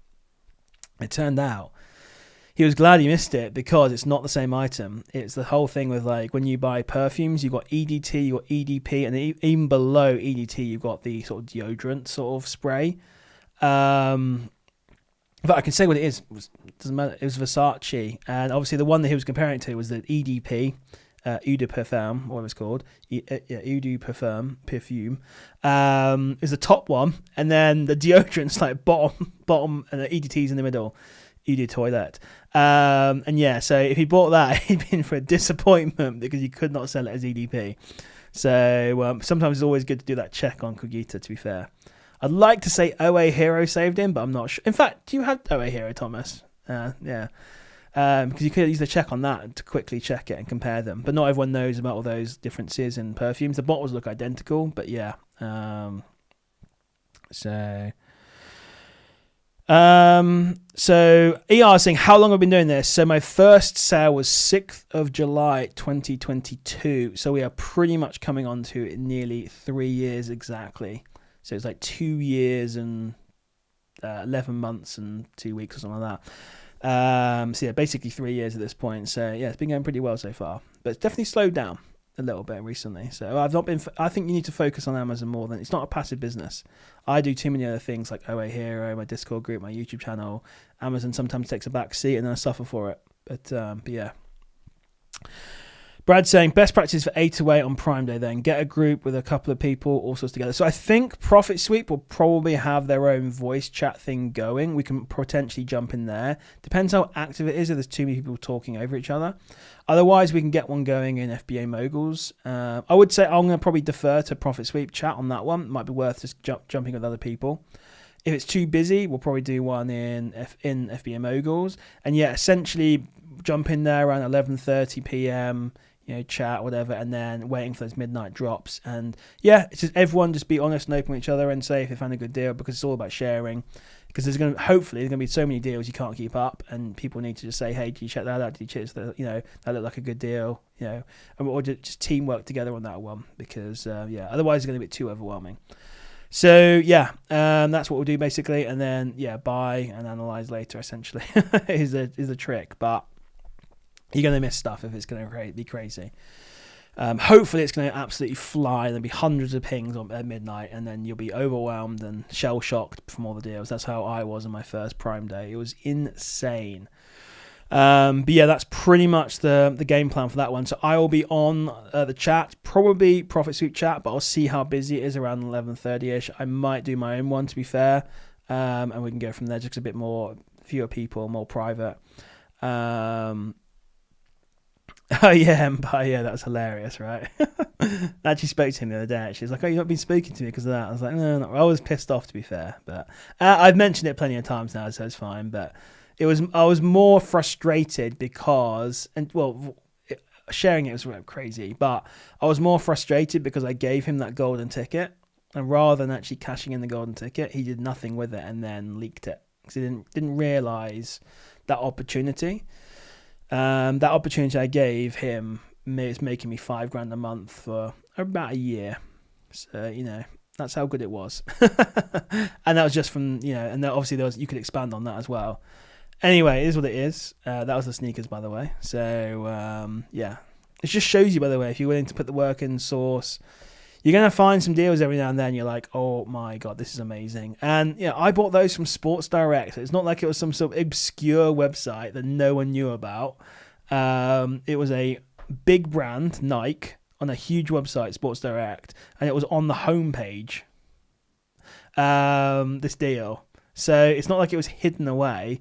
It turned out he was glad he missed it because it's not the same item. It's the whole thing with like when you buy perfumes, you've got EDT, you've got EDP, and even below EDT, you've got the sort of deodorant sort of spray. But I can say what it is. It doesn't matter. It was Versace, and obviously the one that he was comparing it to was the EDP, Eau de Parfum, what it was called, Eau de Parfum, is the top one, and then the deodorant's like bottom, and the EDT's in the middle. Eau de Toilette. And yeah, so if he bought that, he'd been for a disappointment because you could not sell it as EDP. So sometimes it's always good to do that check on Cogita, to be fair. I'd like to say OA Hero saved him, but I'm not sure. In fact, do you have OA Hero, Thomas? Yeah. Because you could use the check on that to quickly check it and compare them. But not everyone knows about all those differences in perfumes. The bottles look identical, but yeah. So ER is saying, how long have I been doing this? So my first sale was 6th of July 2022. So we are pretty much coming on to nearly 3 years exactly. So it's like 2 years and 11 months and 2 weeks or something like that. So yeah, basically 3 years at this point. So yeah, it's been going pretty well so far, but it's definitely slowed down a little bit recently. So I think you need to focus on Amazon more than, it's not a passive business. I do too many other things like OA Hero, my Discord group, my YouTube channel. Amazon sometimes takes a back seat and then I suffer for it. But yeah. Brad saying, best practice for 8-away on Prime Day then. Get a group with a couple of people, all sorts together. So I think Profit Sweep will probably have their own voice chat thing going. We can potentially jump in there. Depends how active it is, if there's too many people talking over each other. Otherwise, we can get one going in FBA Moguls. I would say I'm going to probably defer to Profit Sweep chat on that one. Might be worth just jumping with other people. If it's too busy, we'll probably do one in FBA Moguls. And yeah, essentially jump in there around 11:30 p.m., chat, whatever, and then waiting for those midnight drops. And yeah, it's just everyone just be honest and open with each other and say if they found a good deal, because it's all about sharing. Because hopefully there's going to be so many deals you can't keep up, and people need to just say, hey, did you check that out? Did you check that? That looked like a good deal, or just teamwork together on that one, because otherwise it's going to be too overwhelming. So yeah, that's what we'll do basically, and then buy and analyze later. Essentially, is the trick, but you're going to miss stuff if it's going to be crazy. Hopefully it's going to absolutely fly and there'll be hundreds of pings at midnight, and then you'll be overwhelmed and shell-shocked from all the deals. That's how I was on my first Prime Day. It was insane. But yeah, that's pretty much the game plan for that one. So I will be on the chat, probably Profit Sweep chat, but I'll see how busy it is around 11:30ish. I might do my own one, to be fair, and we can go from there, just a bit more, fewer people, more private. Oh yeah, that was hilarious, right? I actually spoke to him the other day. She's like, "Oh, you've not been speaking to me because of that." I was like, "No, not." I was pissed off, to be fair, but I've mentioned it plenty of times now, so it's fine. But I was more frustrated because, sharing it was crazy, but I was more frustrated because I gave him that golden ticket, and rather than actually cashing in the golden ticket, he did nothing with it and then leaked it because he didn't realize that opportunity. That opportunity I gave him is making me $5,000 a month for about a year. So, that's how good it was. And that was just from, and then obviously you could expand on that as well. Anyway, it is what it is. That was the sneakers, by the way. So, it just shows you, by the way, if you're willing to put the work in, source, you're going to find some deals every now and then. You're like, oh my God, this is amazing. And I bought those from Sports Direct. It's not like it was some sort of obscure website that no one knew about. It was a big brand, Nike, on a huge website, Sports Direct, and it was on the homepage, this deal. So it's not like it was hidden away.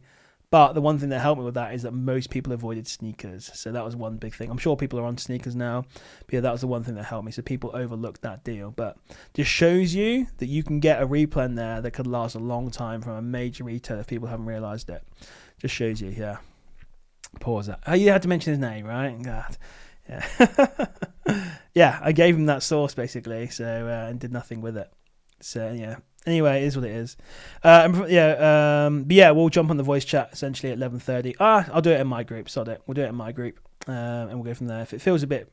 But the one thing that helped me with that is that most people avoided sneakers. So that was one big thing. I'm sure people are on sneakers now. But yeah, that was the one thing that helped me. So people overlooked that deal. But just shows you that you can get a replay there that could last a long time from a major retailer if people haven't realised it. Just shows you, yeah. Pause that. Oh, you had to mention his name, right? God. Yeah. Yeah, I gave him that source basically. So, and did nothing with it. So, yeah. Anyway, it is what it is. But yeah, we'll jump on the voice chat essentially at 11:30. I'll do it in my group. Sod it. We'll do it in my group, and we'll go from there. If it feels a bit,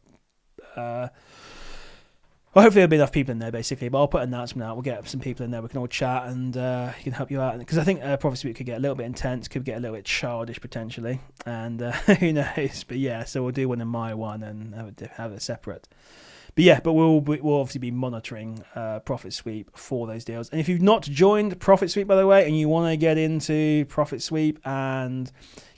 Well, hopefully there'll be enough people in there, basically. But I'll put an announcement out. We'll get some people in there. We can all chat, and he can help you out. Because I think Profit Suite could get a little bit intense, could get a little bit childish potentially, and who knows? But yeah, so we'll do one in my one and have it separate. But yeah, but we'll obviously be monitoring Profit Sweep for those deals. And if you've not joined Profit Sweep, by the way, and you want to get into Profit Sweep and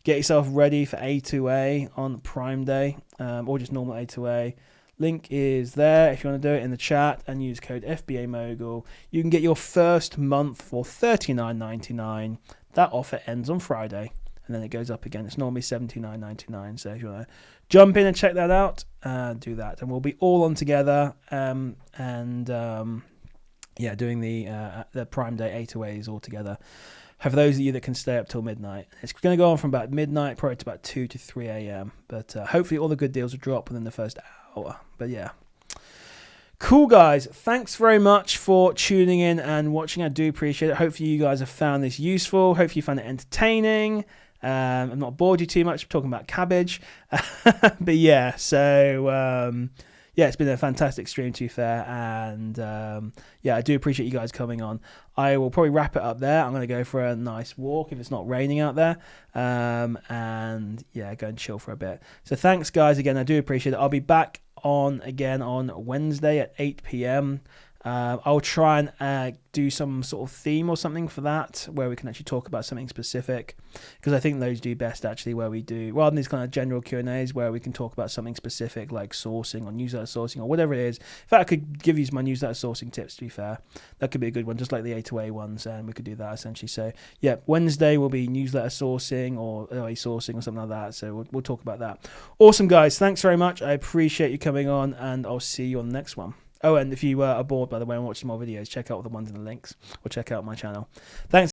get yourself ready for A2A on Prime Day, or just normal A2A, link is there if you want to do it in the chat and use code FBA Mogul. You can get your first month for $39.99. That offer ends on Friday and then it goes up again. It's normally $79.99. So if you want to jump in and check that out, do that. And we'll be all on together doing the Prime Day A2As all together. For those of you that can stay up till midnight. It's going to go on from about midnight probably to about 2 to 3 a.m. But hopefully all the good deals will drop within the first hour. But yeah. Cool, guys. Thanks very much for tuning in and watching. I do appreciate it. Hopefully you guys have found this useful. Hopefully you found it entertaining. I'm not bored you too much talking about cabbage. But yeah, so it's been a fantastic stream, to be fair. And I do appreciate you guys coming on. I will probably wrap it up there. I'm going to go for a nice walk if it's not raining out there. Go and chill for a bit. So thanks, guys, again. I do appreciate it. I'll be back on again on Wednesday at 8 p.m. I'll try and do some sort of theme or something for that, where we can actually talk about something specific, because I think those do best actually where we do, rather than these kind of general Q&As where we can talk about something specific like sourcing or newsletter sourcing or whatever it is. In fact, I could give you my newsletter sourcing tips, to be fair. That could be a good one, just like the A2A ones, and we could do that essentially. So yeah, Wednesday will be newsletter sourcing or OA sourcing or something like that. So we'll talk about that. Awesome, guys. Thanks very much. I appreciate you coming on, and I'll see you on the next one. Oh, and if you are bored, by the way, and watch some more videos, check out the ones in the links, or check out my channel. Thanks.